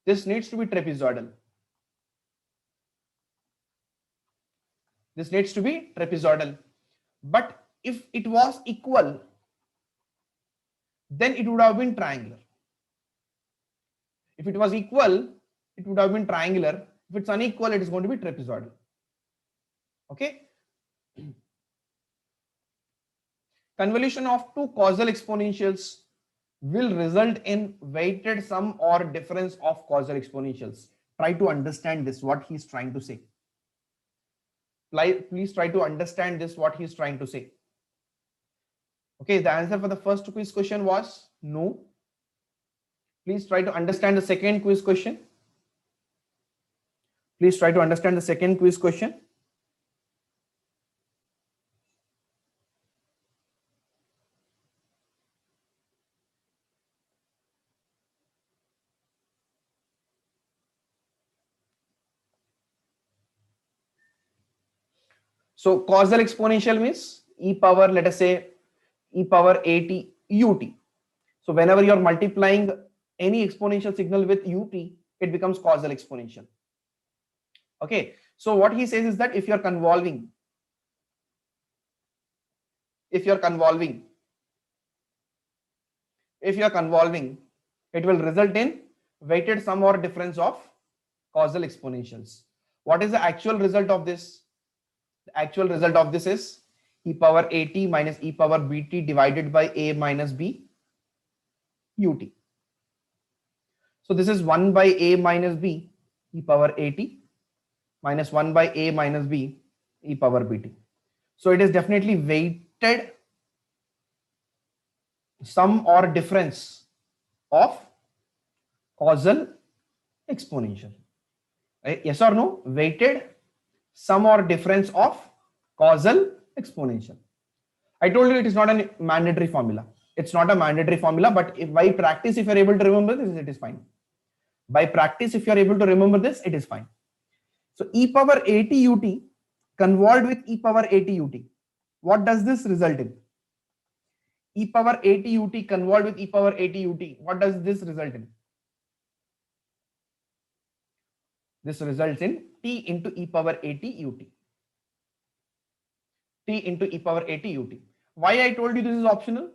This needs to be trapezoidal. This needs to be trapezoidal. But if it was equal, then it would have been triangular. If it was equal, it would have been triangular. If it's unequal, it is going to be trapezoidal. Okay. Convolution of two causal exponentials will result in weighted sum or difference of causal exponentials. Try to understand this, what he's trying to say. Please try to understand this, what he's trying to say. Okay, the answer for the first quiz question was no. Please try to understand the second quiz question. Please try to understand the second quiz question. So causal exponential means e power, let us say e power at ut. So whenever you are multiplying any exponential signal with ut, it becomes causal exponential. Okay, so what he says is that if you are convolving, it will result in weighted sum or difference of causal exponentials. What is the actual result of this? The actual result of this is e power at minus e power bt divided by a minus b ut. So this is 1 by a minus b e power at minus 1 by a minus b e power bt. So it is definitely weighted sum or difference of causal exponential. Yes or no? Weighted sum or difference of causal exponential. I told you it is not a mandatory formula. It's not a mandatory formula, but if by practice, if you're able to remember this, it is fine. By practice, if you're able to remember this, it is fine. So e power at ut convolved with e power at ut. What does this result in? E power at ut convolved with e power at ut. What does this result in? This results in t into e power at ut. T into e power at ut. Why I told you this is optional?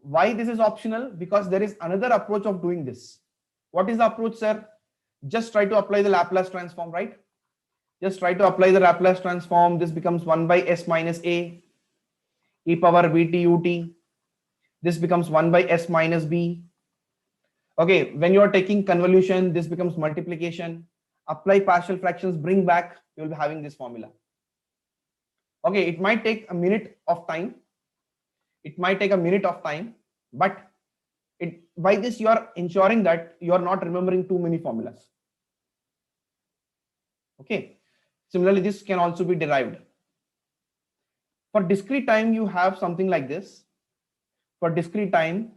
Why this is optional? Because there is another approach of doing this. What is the approach, sir? Just try to apply the Laplace transform, right? Just try to apply the Laplace transform. This becomes 1 by s minus a e power bt ut. This becomes 1 by s minus b. Okay, when you are taking convolution, this becomes multiplication. Apply partial fractions, bring back, you will be having this formula. Okay, it might take a minute of time. But by this you are ensuring that you are not remembering too many formulas. Okay, similarly, this can also be derived. For discrete time, you have something like this. For discrete time,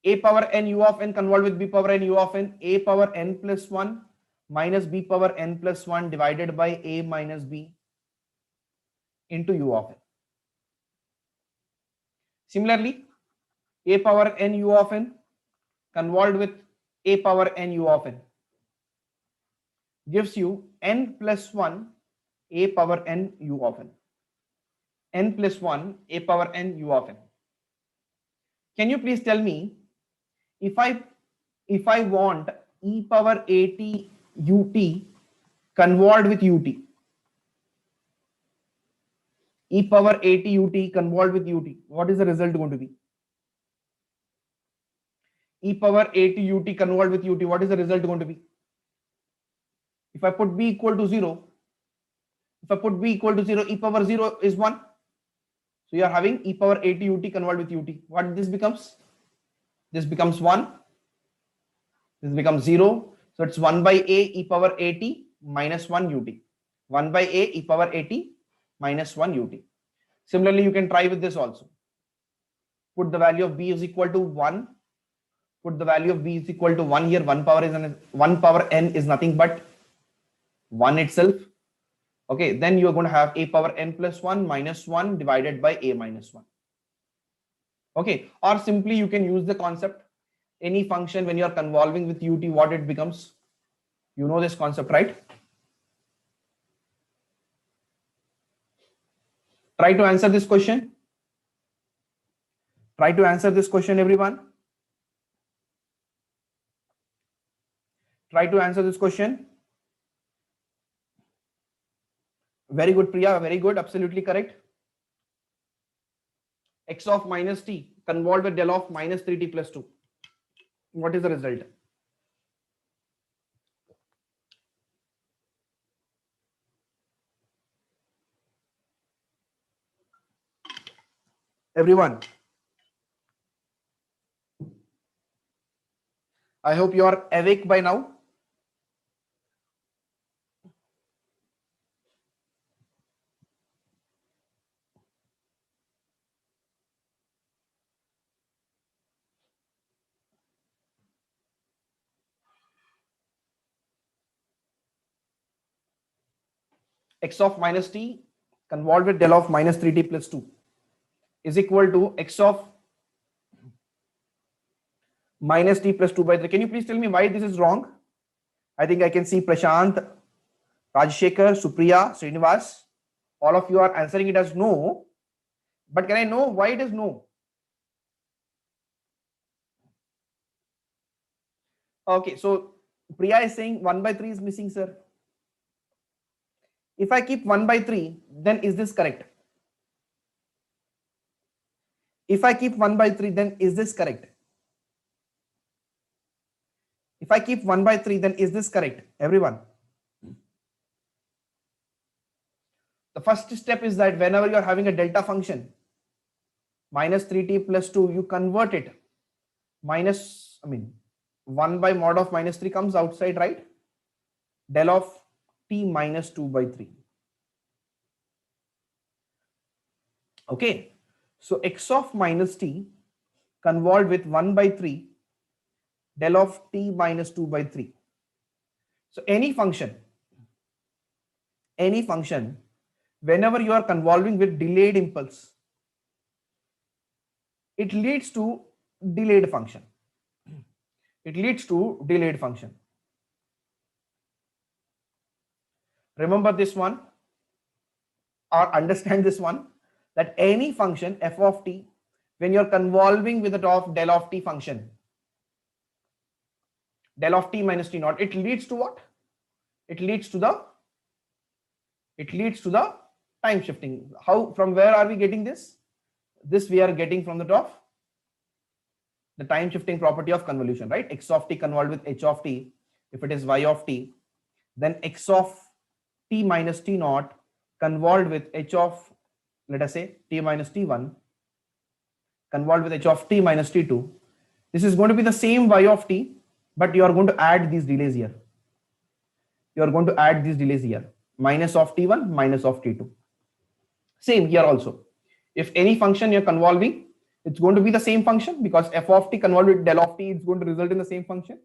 a power n u of n convolved with b power n u of n, a power n plus 1 minus b power n plus 1 divided by a minus b into u of n. Similarly, a power n u of n convolved with a power n u of n gives you n plus 1 a power n u of n. N plus 1 a power n u of n. Can you please tell me, if I want e power at ut convolved with ut, e power at ut convolved with ut, what is the result going to be? E power at ut convolved with ut, what is the result going to be? If I put b equal to 0, if I put b equal to 0, e power 0 is 1. So you are having e power at ut convolved with ut. What this becomes? This becomes 1. This becomes 0. So it's 1 by a e power at minus 1 ut. 1 by a e power at minus 1 ut. Similarly, you can try with this also. Put the value of b is equal to 1. Put the value of b is equal to 1 here. 1 power n is nothing but 1 itself. Okay, then you are going to have a power n plus 1 minus 1 divided by a minus 1. Okay, or simply you can use the concept, any function when you are convolving with ut, what it becomes. You know this concept, right? Try to answer this question. Try to answer this question, everyone. Try to answer this question. Very good, Priya. Very good. Absolutely correct. X of minus t convolved with del of minus 3t plus 2. What is the result? Everyone, I hope you are awake by now. X of minus t convolved with del of minus 3t plus 2 is equal to x of minus t plus 2 by 3. Can you please tell me why this is wrong? I think I can see Prashant, Rajshekar, Supriya, Srinivas. All of you are answering it as no. But can I know why it is no? Okay, so Priya is saying 1 by 3 is missing, sir. If I keep 1 by 3, then is this correct? If I keep 1 by 3, then is this correct? If I keep 1 by 3, then is this correct? Everyone. The first step is that whenever you are having a delta function, minus 3t plus 2, you convert it. 1 by mod of minus 3 comes outside, right? Del of t minus 2 by 3. Okay. So x of minus t convolved with 1 by 3 del of t minus 2 by 3. So any function, whenever you are convolving with delayed impulse, it leads to delayed function. It leads to delayed function. Remember this one or understand this one, that any function f of t, when you're convolving with the top del of t function, del of t minus t naught, it leads to what? It leads to the time shifting. How, from where are we getting this? This we are getting from the top, the time shifting property of convolution, right? X of t convolved with h of t, if it is y of t, then x of t minus t naught convolved with h of, let us say, t minus t1 convolved with h of t minus t2. This is going to be the same y of t, but you are going to add these delays here. You are going to add these delays here. Minus of t1, minus of t2. Same here also. If any function you're convolving It's going to be the same function because f of t convolved with del of t is going to result in the same function,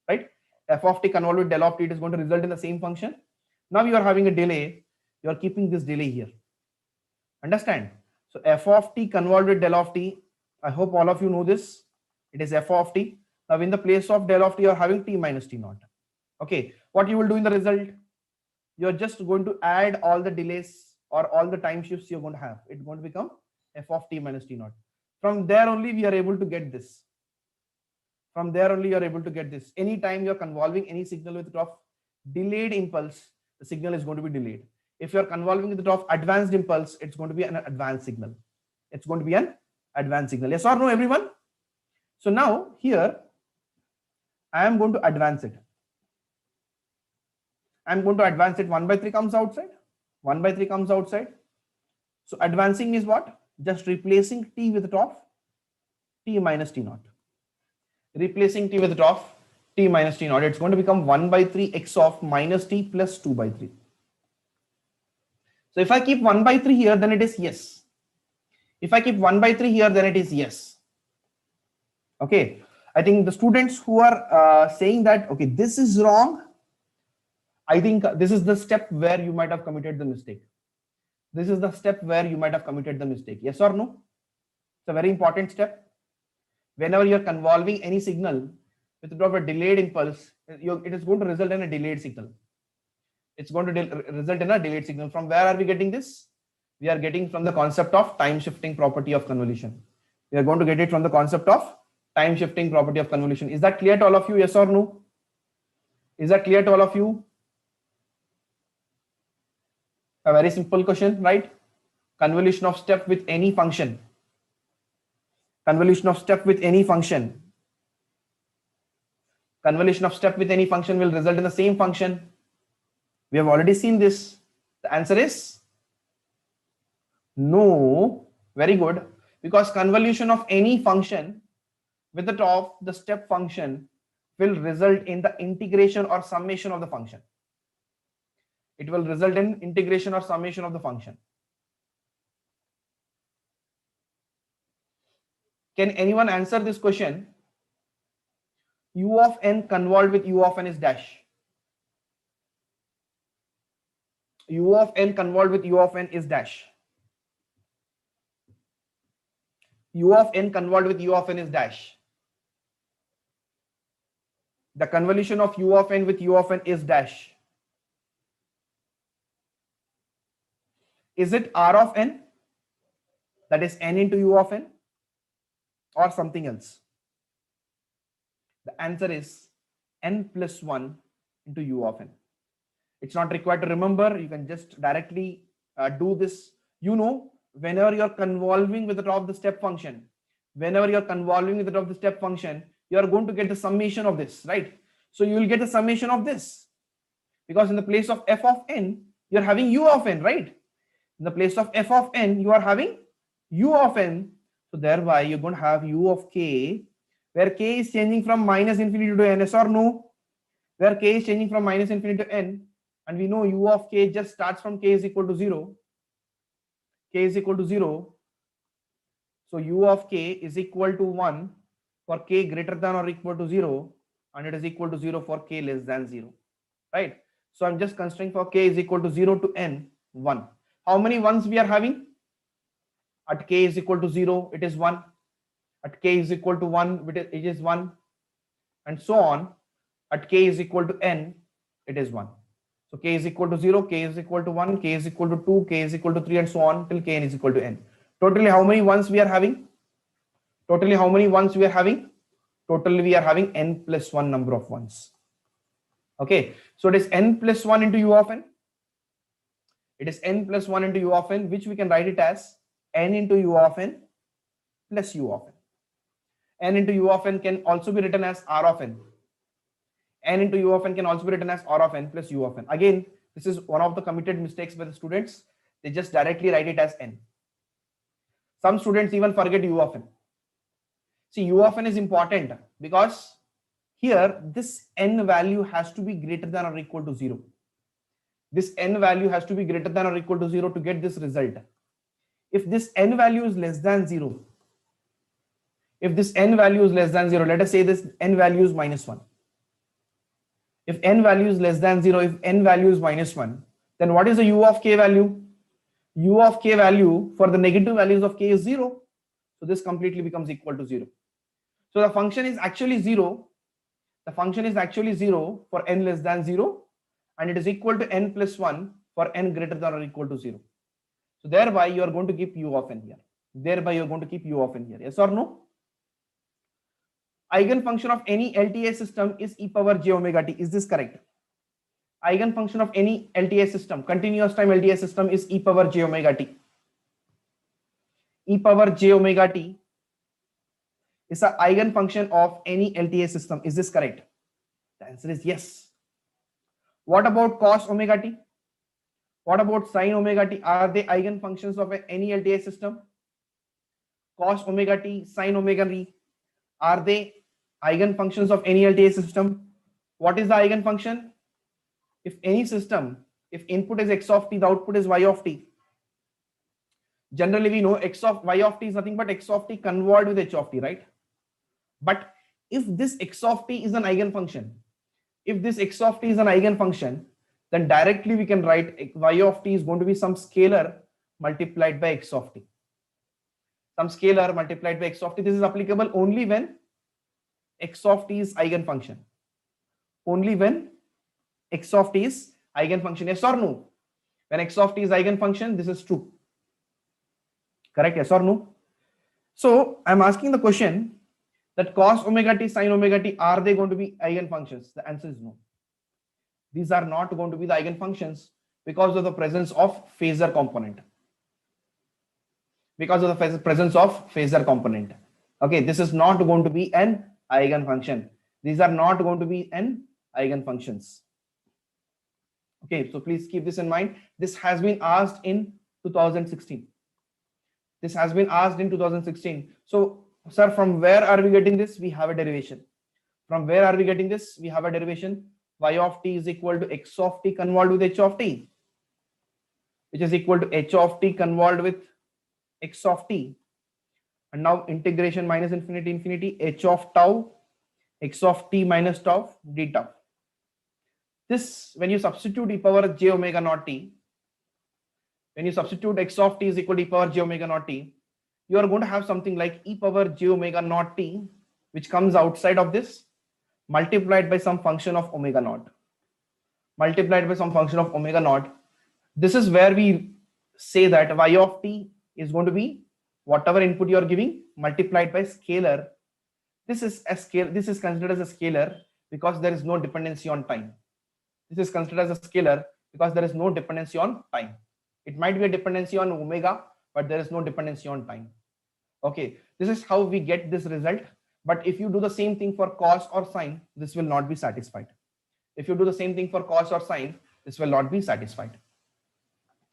right? F of t convolved with del of t, it is going to result in the same function. Now you are having a delay, you are keeping this delay here. Understand? So f of t convolved with del of t, I hope all of you know this. It is f of t. Now in the place of del of t, you are having t minus t naught. Okay, what you will do in the result? You are just going to add all the delays or all the time shifts you're going to have. It's going to become f of t minus t naught. From there only we are able to get this. From there only you are able to get this. Anytime you're convolving any signal with of delayed impulse, the signal is going to be delayed. If you're convolving with of advanced impulse, it's going to be an advanced signal. It's going to be an advanced signal. Yes or no, everyone? So now here, I am going to advance it. I'm going to advance it. 1 by 3 comes outside. 1 by 3 comes outside. So advancing is what? Just replacing t with of t minus t naught. Replacing t with of t minus t naught. It's going to become 1 by 3 x of minus t plus 2 by 3. So if I keep 1 by 3 here, then it is yes. If I keep 1 by 3 here, then it is yes. Okay. I think the students who are saying that, okay, this is wrong, I think this is the step where you might have committed the mistake. This is the step where you might have committed the mistake. Yes or no? It's a very important step. Whenever you're convolving any signal with a delayed impulse, it is going to result in a delayed signal. It's going to result in a delayed signal. From where are we getting this? We are getting from the concept of time shifting property of convolution. We are going to get it from the concept of time shifting property of convolution. Is that clear to all of you? Yes or no? Is that clear to all of you? A very simple question, right? Convolution of step with any function. Convolution of step with any function. Convolution of step with any function will result in the same function. We have already seen this. The answer is no. Very good. Because convolution of any function with the top, the step function will result in the integration or summation of the function. It will result in integration or summation of the function. Can anyone answer this question? U of n convolved with u of n is dash. U of n convolved with u of n is dash. U of n convolved with u of n is dash. The convolution of u of n with u of n is dash. Is it r of n? That is n into u of n, or something else? The answer is n plus 1 into u of n. It's not required to remember. You can just directly do this. You know, whenever you're convolving with the top of the step function, whenever you're convolving with the top of the step function, you are going to get the summation of this, right? So you will get the summation of this, because in the place of f of n, you're having u of n, right? In the place of f of n, you are having u of n. So thereby you're going to have u of k, where k is changing from minus infinity to n, yes or no? Where k is changing from minus infinity to n, and we know u of k just starts from k is equal to 0. K is equal to 0. So u of k is equal to 1 for k greater than or equal to 0, and it is equal to 0 for k less than 0, right? So I'm just considering for k is equal to 0 to n, 1. How many ones we are having? At k is equal to 0, it is 1. At k is equal to 1, it is 1. And so on. At k is equal to n, it is 1. So k is equal to 0, k is equal to 1, k is equal to 2, k is equal to 3, and so on till kn is equal to n. Totally how many ones we are having? Totally how many ones we are having? Totally we are having n plus 1 number of ones. Okay, so it is n plus 1 into u of n. It is n plus 1 into u of n, which we can write it as n into u of n plus u of n. N into u of n can also be written as r of n. N into u of n can also be written as r of n plus u of n. Again, this is one of the committed mistakes by the students. They just directly write it as n. Some students even forget u of n. See, u of n is important because here this n value has to be greater than or equal to 0. This n value has to be greater than or equal to 0 to get this result. If this n value is less than 0, If this n value is less than 0, let us say this n value is -1. If n value is less than 0, if n value is -1, then what is the u of k value? U of k value for the negative values of k is 0. So this completely becomes equal to 0. So the function is actually 0. The function is actually 0 for n less than 0, and it is equal to n plus 1 for n greater than or equal to 0. So thereby you are going to keep u of n here. Thereby you are going to keep u of n here. Yes or no? Eigenfunction of any LTI system is e power j omega t. Is this correct? Eigenfunction of any LTI system, continuous time LTI system, is e power j omega t. E power j omega t is an eigenfunction of any LTI system. Is this correct? The answer is yes. What about cos omega t? What about sin omega t? Are they eigenfunctions of any LTI system? Cos omega t, sin omega t, are they eigenfunctions of any LTI system? What is the eigenfunction? If any system, if input is x of t, the output is y of t. Generally, we know x of y of t is nothing but x of t convolved with h of t, right? But if this x of t is an eigenfunction, if this x of t is an eigenfunction, then directly we can write y of t is going to be some scalar multiplied by x of t. Some scalar multiplied by x of t. This is applicable only when x of t is eigenfunction. Only when x of t is eigenfunction. Yes or no? When x of t is eigenfunction, this is true. Correct? Yes or no? So I'm asking the question that cos omega t, sin omega t, are they going to be eigenfunctions? The answer is no. These are not going to be the eigenfunctions because of the presence of phasor component. Because of the presence of phasor component. Okay, this is not going to be an eigenfunction. These are not going to be an eigenfunctions. Okay, so please keep this in mind. This has been asked in 2016. This has been asked in 2016. So, sir, from where are we getting this? We have a derivation. From where are we getting this? We have a derivation. Y of t is equal to x of t convolved with h of t, which is equal to h of t convolved with x of t. And now integration minus infinity infinity h of tau x of t minus tau d tau. This, when you substitute e power j omega naught t, when you substitute x of t is equal to e power j omega naught t, you are going to have something like e power j omega naught t, which comes outside of this, multiplied by some function of omega naught. Multiplied by some function of omega naught. This is where we say that y of t is going to be whatever input you are giving multiplied by scalar. This is a scale. This is considered as a scalar because there is no dependency on time. This is considered as a scalar because there is no dependency on time. It might be a dependency on omega, but there is no dependency on time. Okay, this is how we get this result. But if you do the same thing for cos or sine, this will not be satisfied. If you do the same thing for cos or sine, this will not be satisfied.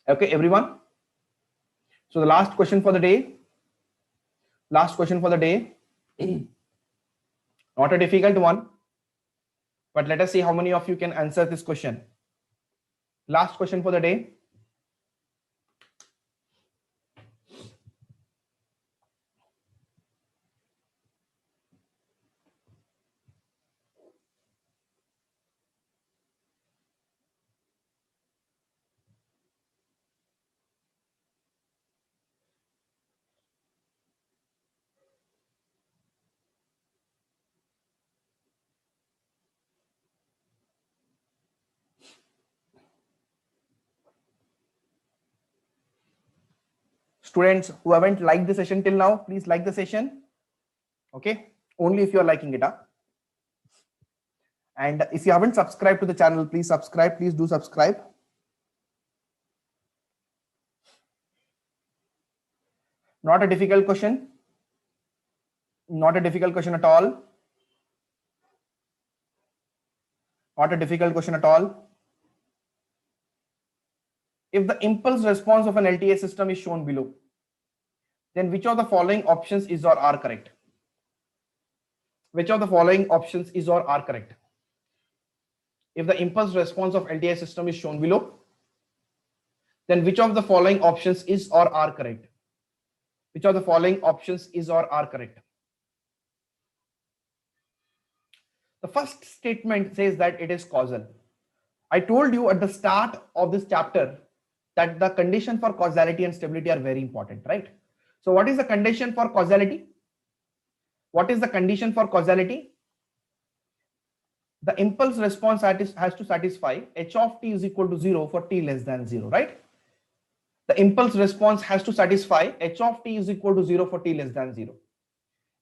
Okay, everyone. So the last question for the day. Last question for the day. Not a difficult one, but let us see how many of you can answer this question. Last question for the day. Students who haven't liked the session till now, please like the session. Okay, only if you are liking it up. And if you haven't subscribed to the channel, please subscribe. Please do subscribe. Not a difficult question. Not a difficult question at all. Not a difficult question at all. If the impulse response of an LTI system is shown below, then which of the following options is or are correct? Which of the following options is or are correct? If the impulse response of LTI system is shown below, then which of the following options is or are correct? Which of the following options is or are correct? The first statement says that it is causal. I told you at the start of this chapter that the condition for causality and stability are very important, right? So what is the condition for causality? What is the condition for causality? The impulse response has to satisfy h of t is equal to 0 for t less than 0, right? The impulse response has to satisfy h of t is equal to 0 for t less than 0.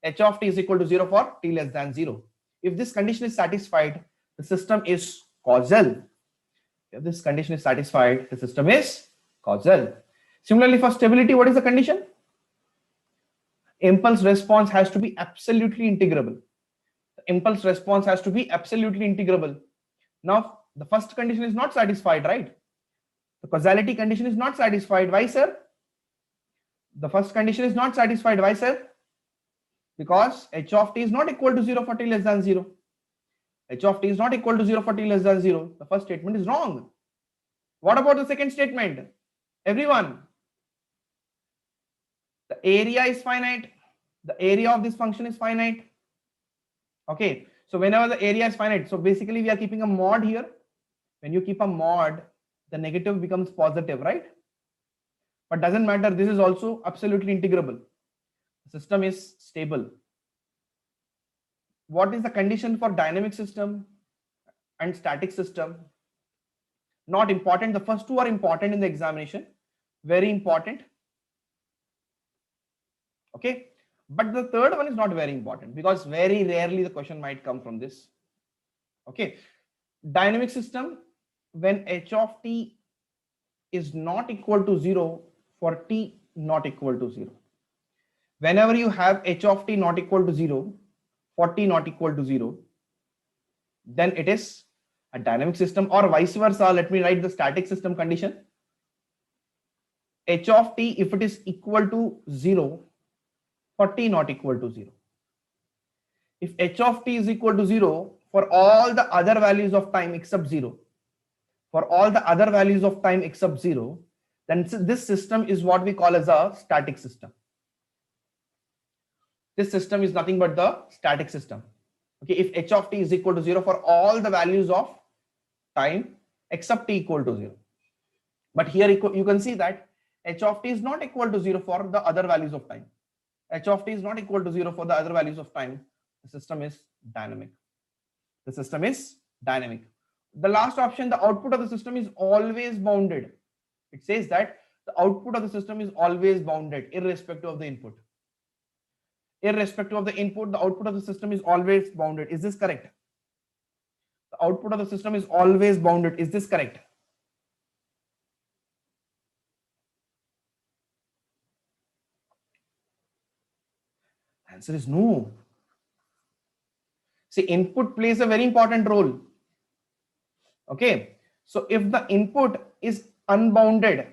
H of t is equal to 0 for t less than 0. If this condition is satisfied, the system is causal. If this condition is satisfied, the system is causal. Similarly, for stability, what is the condition? Impulse response has to be absolutely integrable. The impulse response has to be absolutely integrable. Now, the first condition is not satisfied, right? The causality condition is not satisfied. Why, sir? The first condition is not satisfied. Why, sir? Because h of t is not equal to 0 for t less than 0. H of t is not equal to 0 for t less than 0. The first statement is wrong. What about the second statement? Everyone, the area is finite. The area of this function is finite. Okay, so whenever the area is finite, so basically we are keeping a mod here. When you keep a mod, the negative becomes positive, right? But doesn't matter, this is also absolutely integrable. The system is stable. What is the condition for dynamic system and static system? Not important. The first two are important in the examination, very important. Okay, but the third one is not very important because very rarely the question might come from this. Okay, dynamic system, when h of t is not equal to 0 for t not equal to 0. Whenever you have h of t not equal to 0 for t not equal to 0, then it is a dynamic system, or vice versa. Let me write the static system condition. H of t, if it is equal to 0 for t not equal to 0. If h of t is equal to 0 for all the other values of time except 0, for all the other values of time except 0, then this system is what we call as a static system. This system is nothing but the static system. Okay, if h of t is equal to 0 for all the values of time except t equal to 0. But here you can see that h of t is not equal to 0 for the other values of time. H of t is not equal to 0 for the other values of time. The system is dynamic. The system is dynamic. The last option, the output of the system is always bounded. It says that the output of the system is always bounded irrespective of the input. Irrespective of the input, the output of the system is always bounded. Is this correct? The output of the system is always bounded. Is this correct? Answer is no. See, input plays a very important role. Okay, so if the input is unbounded,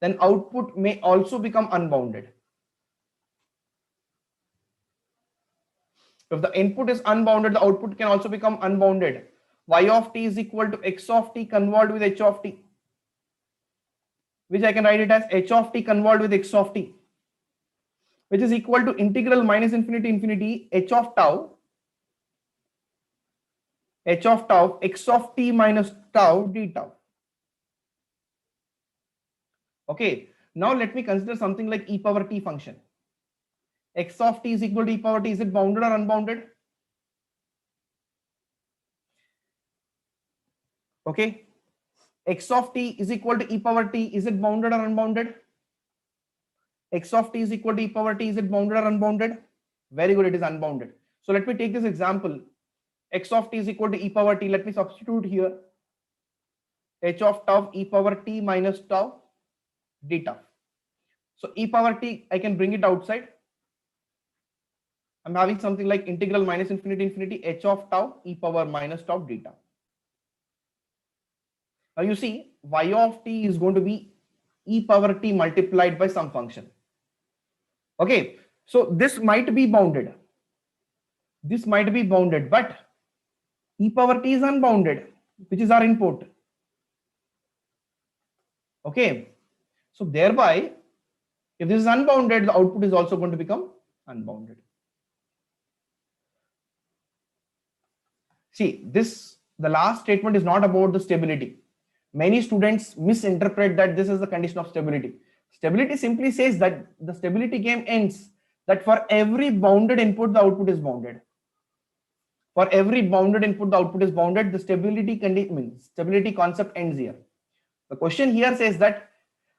then output may also become unbounded. If the input is unbounded, the output can also become unbounded. Y of t is equal to x of t convolved with h of t, which I can write it as h of t convolved with x of t, which is equal to integral minus infinity infinity h of tau x of t minus tau d tau. Okay, now let me consider something like e power t function. X of t is equal to e power t. Is it bounded or unbounded? Okay, x of t is equal to e power t. Is it bounded or unbounded? X of t is equal to e power t. Is it bounded or unbounded? Very good, it is unbounded. So let me take this example. X of t is equal to e power t. Let me substitute here h of tau e power t minus tau d tau. So e power t, I can bring it outside. I'm having something like integral minus infinity infinity h of tau e power minus tau d tau. Now you see y of t is going to be e power t multiplied by some function. Okay, so this might be bounded. This might be bounded, but e power t is unbounded, which is our input. Okay, so thereby, if this is unbounded, the output is also going to become unbounded. See, the last statement is not about the stability. Many students misinterpret that this is the condition of stability. Stability simply says that the stability game ends that for every bounded input, the output is bounded. For every bounded input, the output is bounded. The stability concept ends here. The question here says that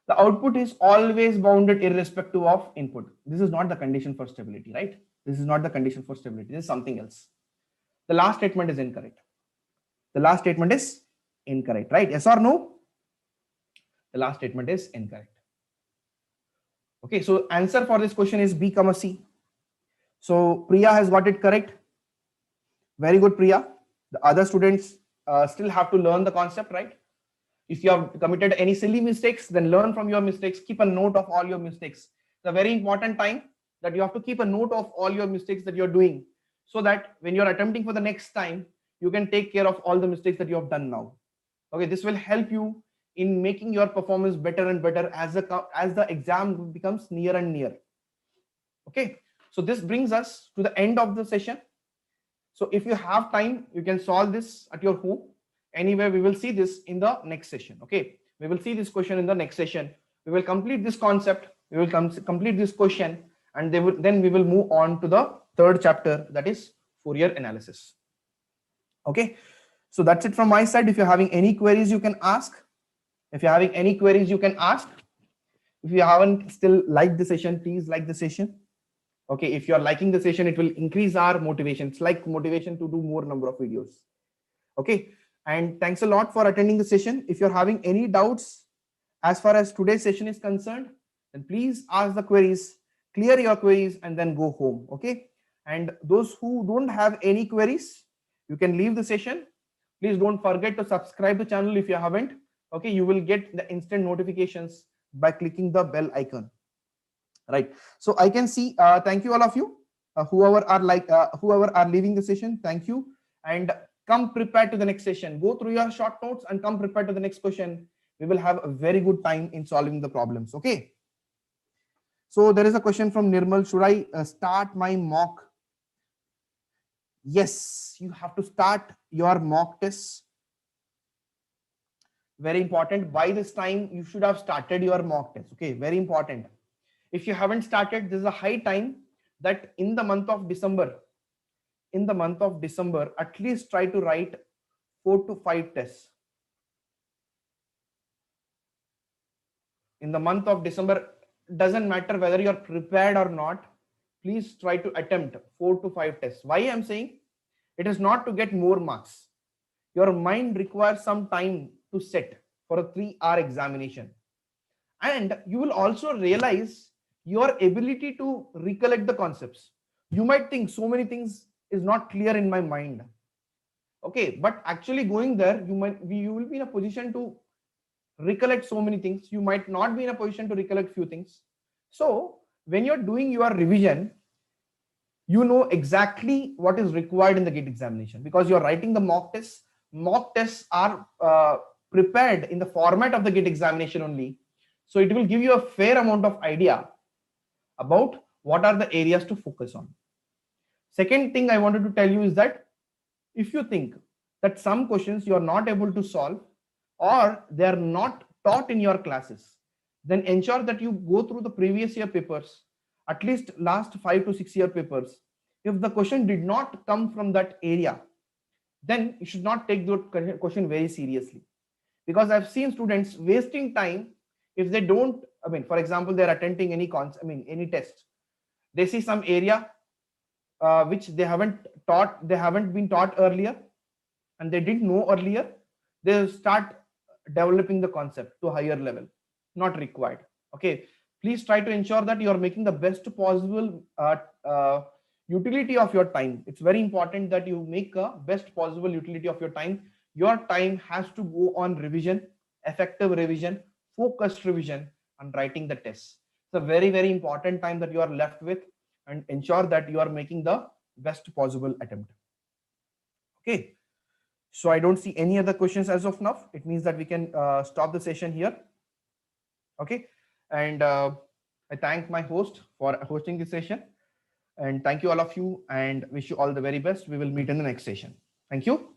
the output is always bounded irrespective of input. This is not the condition for stability, right? This is not the condition for stability. This is something else. The last statement is incorrect. The last statement is incorrect, right? Yes or no? The last statement is incorrect. Okay, so answer for this question is B, C. So Priya has got it correct. Very good, Priya. The other students still have to learn the concept, right? If you have committed any silly mistakes, then learn from your mistakes. Keep a note of all your mistakes. It's a very important time that you have to keep a note of all your mistakes that you're doing, so that when you're attempting for the next time, you can take care of all the mistakes that you have done now. Okay, this will help you in making your performance better and better as the exam becomes near and near. Okay, so this brings us to the end of the session. So if you have time, you can solve this at your home. Anyway, we will see this in the next session. Okay, we will see this question in the next session. We will complete this concept. We will complete this question, and then we will move on to the third chapter, that is Fourier analysis. Okay, so that's it from my side. If you're having any queries, you can ask. If you're having any queries, you can ask. If you haven't still liked the session, please like the session. Okay, if you're liking the session, it will increase our motivation. It's like motivation to do more number of videos. Okay, and thanks a lot for attending the session. If you're having any doubts as far as today's session is concerned, then please ask the queries, clear your queries, and then go home. Okay, and those who don't have any queries, you can leave the session. Please don't forget to subscribe the channel if you haven't. Okay, you will get the instant notifications by clicking the bell icon. Right, so I can see, thank you all of you, whoever are leaving the session, thank you, and come prepared to the next session. Go through your short notes and come prepared to the next question. We will have a very good time in solving the problems. Okay, so there is a question from Nirmal. Should I start my mock? Yes, you have to start your mock tests. Very important. By this time, you should have started your mock test. Okay, very important. If you haven't started, this is a high time that in the month of December, at least try to write 4 to 5 tests. In the month of December, doesn't matter whether you're prepared or not, please try to attempt 4 to 5 tests. Why I'm saying? It is not to get more marks. Your mind requires some time to set for a 3-hour examination. And you will also realize your ability to recollect the concepts. You might think so many things is not clear in my mind. Okay, but actually going there, you will be in a position to recollect so many things. You might not be in a position to recollect few things. So when you're doing your revision, you know exactly what is required in the GATE examination, because you're writing the mock tests. Mock tests are prepared in the format of the GATE examination only. So it will give you a fair amount of idea about what are the areas to focus on. Second thing I wanted to tell you is that if you think that some questions you are not able to solve or they are not taught in your classes, then ensure that you go through the previous year papers, at least last 5 to 6 year papers. If the question did not come from that area, then you should not take the question very seriously, because I've seen students wasting time if they don't, for example, they're attempting any test. They see some area which they haven't been taught earlier, and they didn't know earlier. They start developing the concept to a higher level. Not required. Okay, please try to ensure that you are making the best possible utility of your time. It's very important that you make a best possible utility of your time. Your time has to go on revision, effective revision, focused revision, and writing the tests. It's a very, very important time that you are left with, and ensure that you are making the best possible attempt. Okay, so I don't see any other questions as of now. It means that we can stop the session here. Okay, and I thank my host for hosting this session, and thank you all of you, and wish you all the very best. We will meet in the next session. Thank you.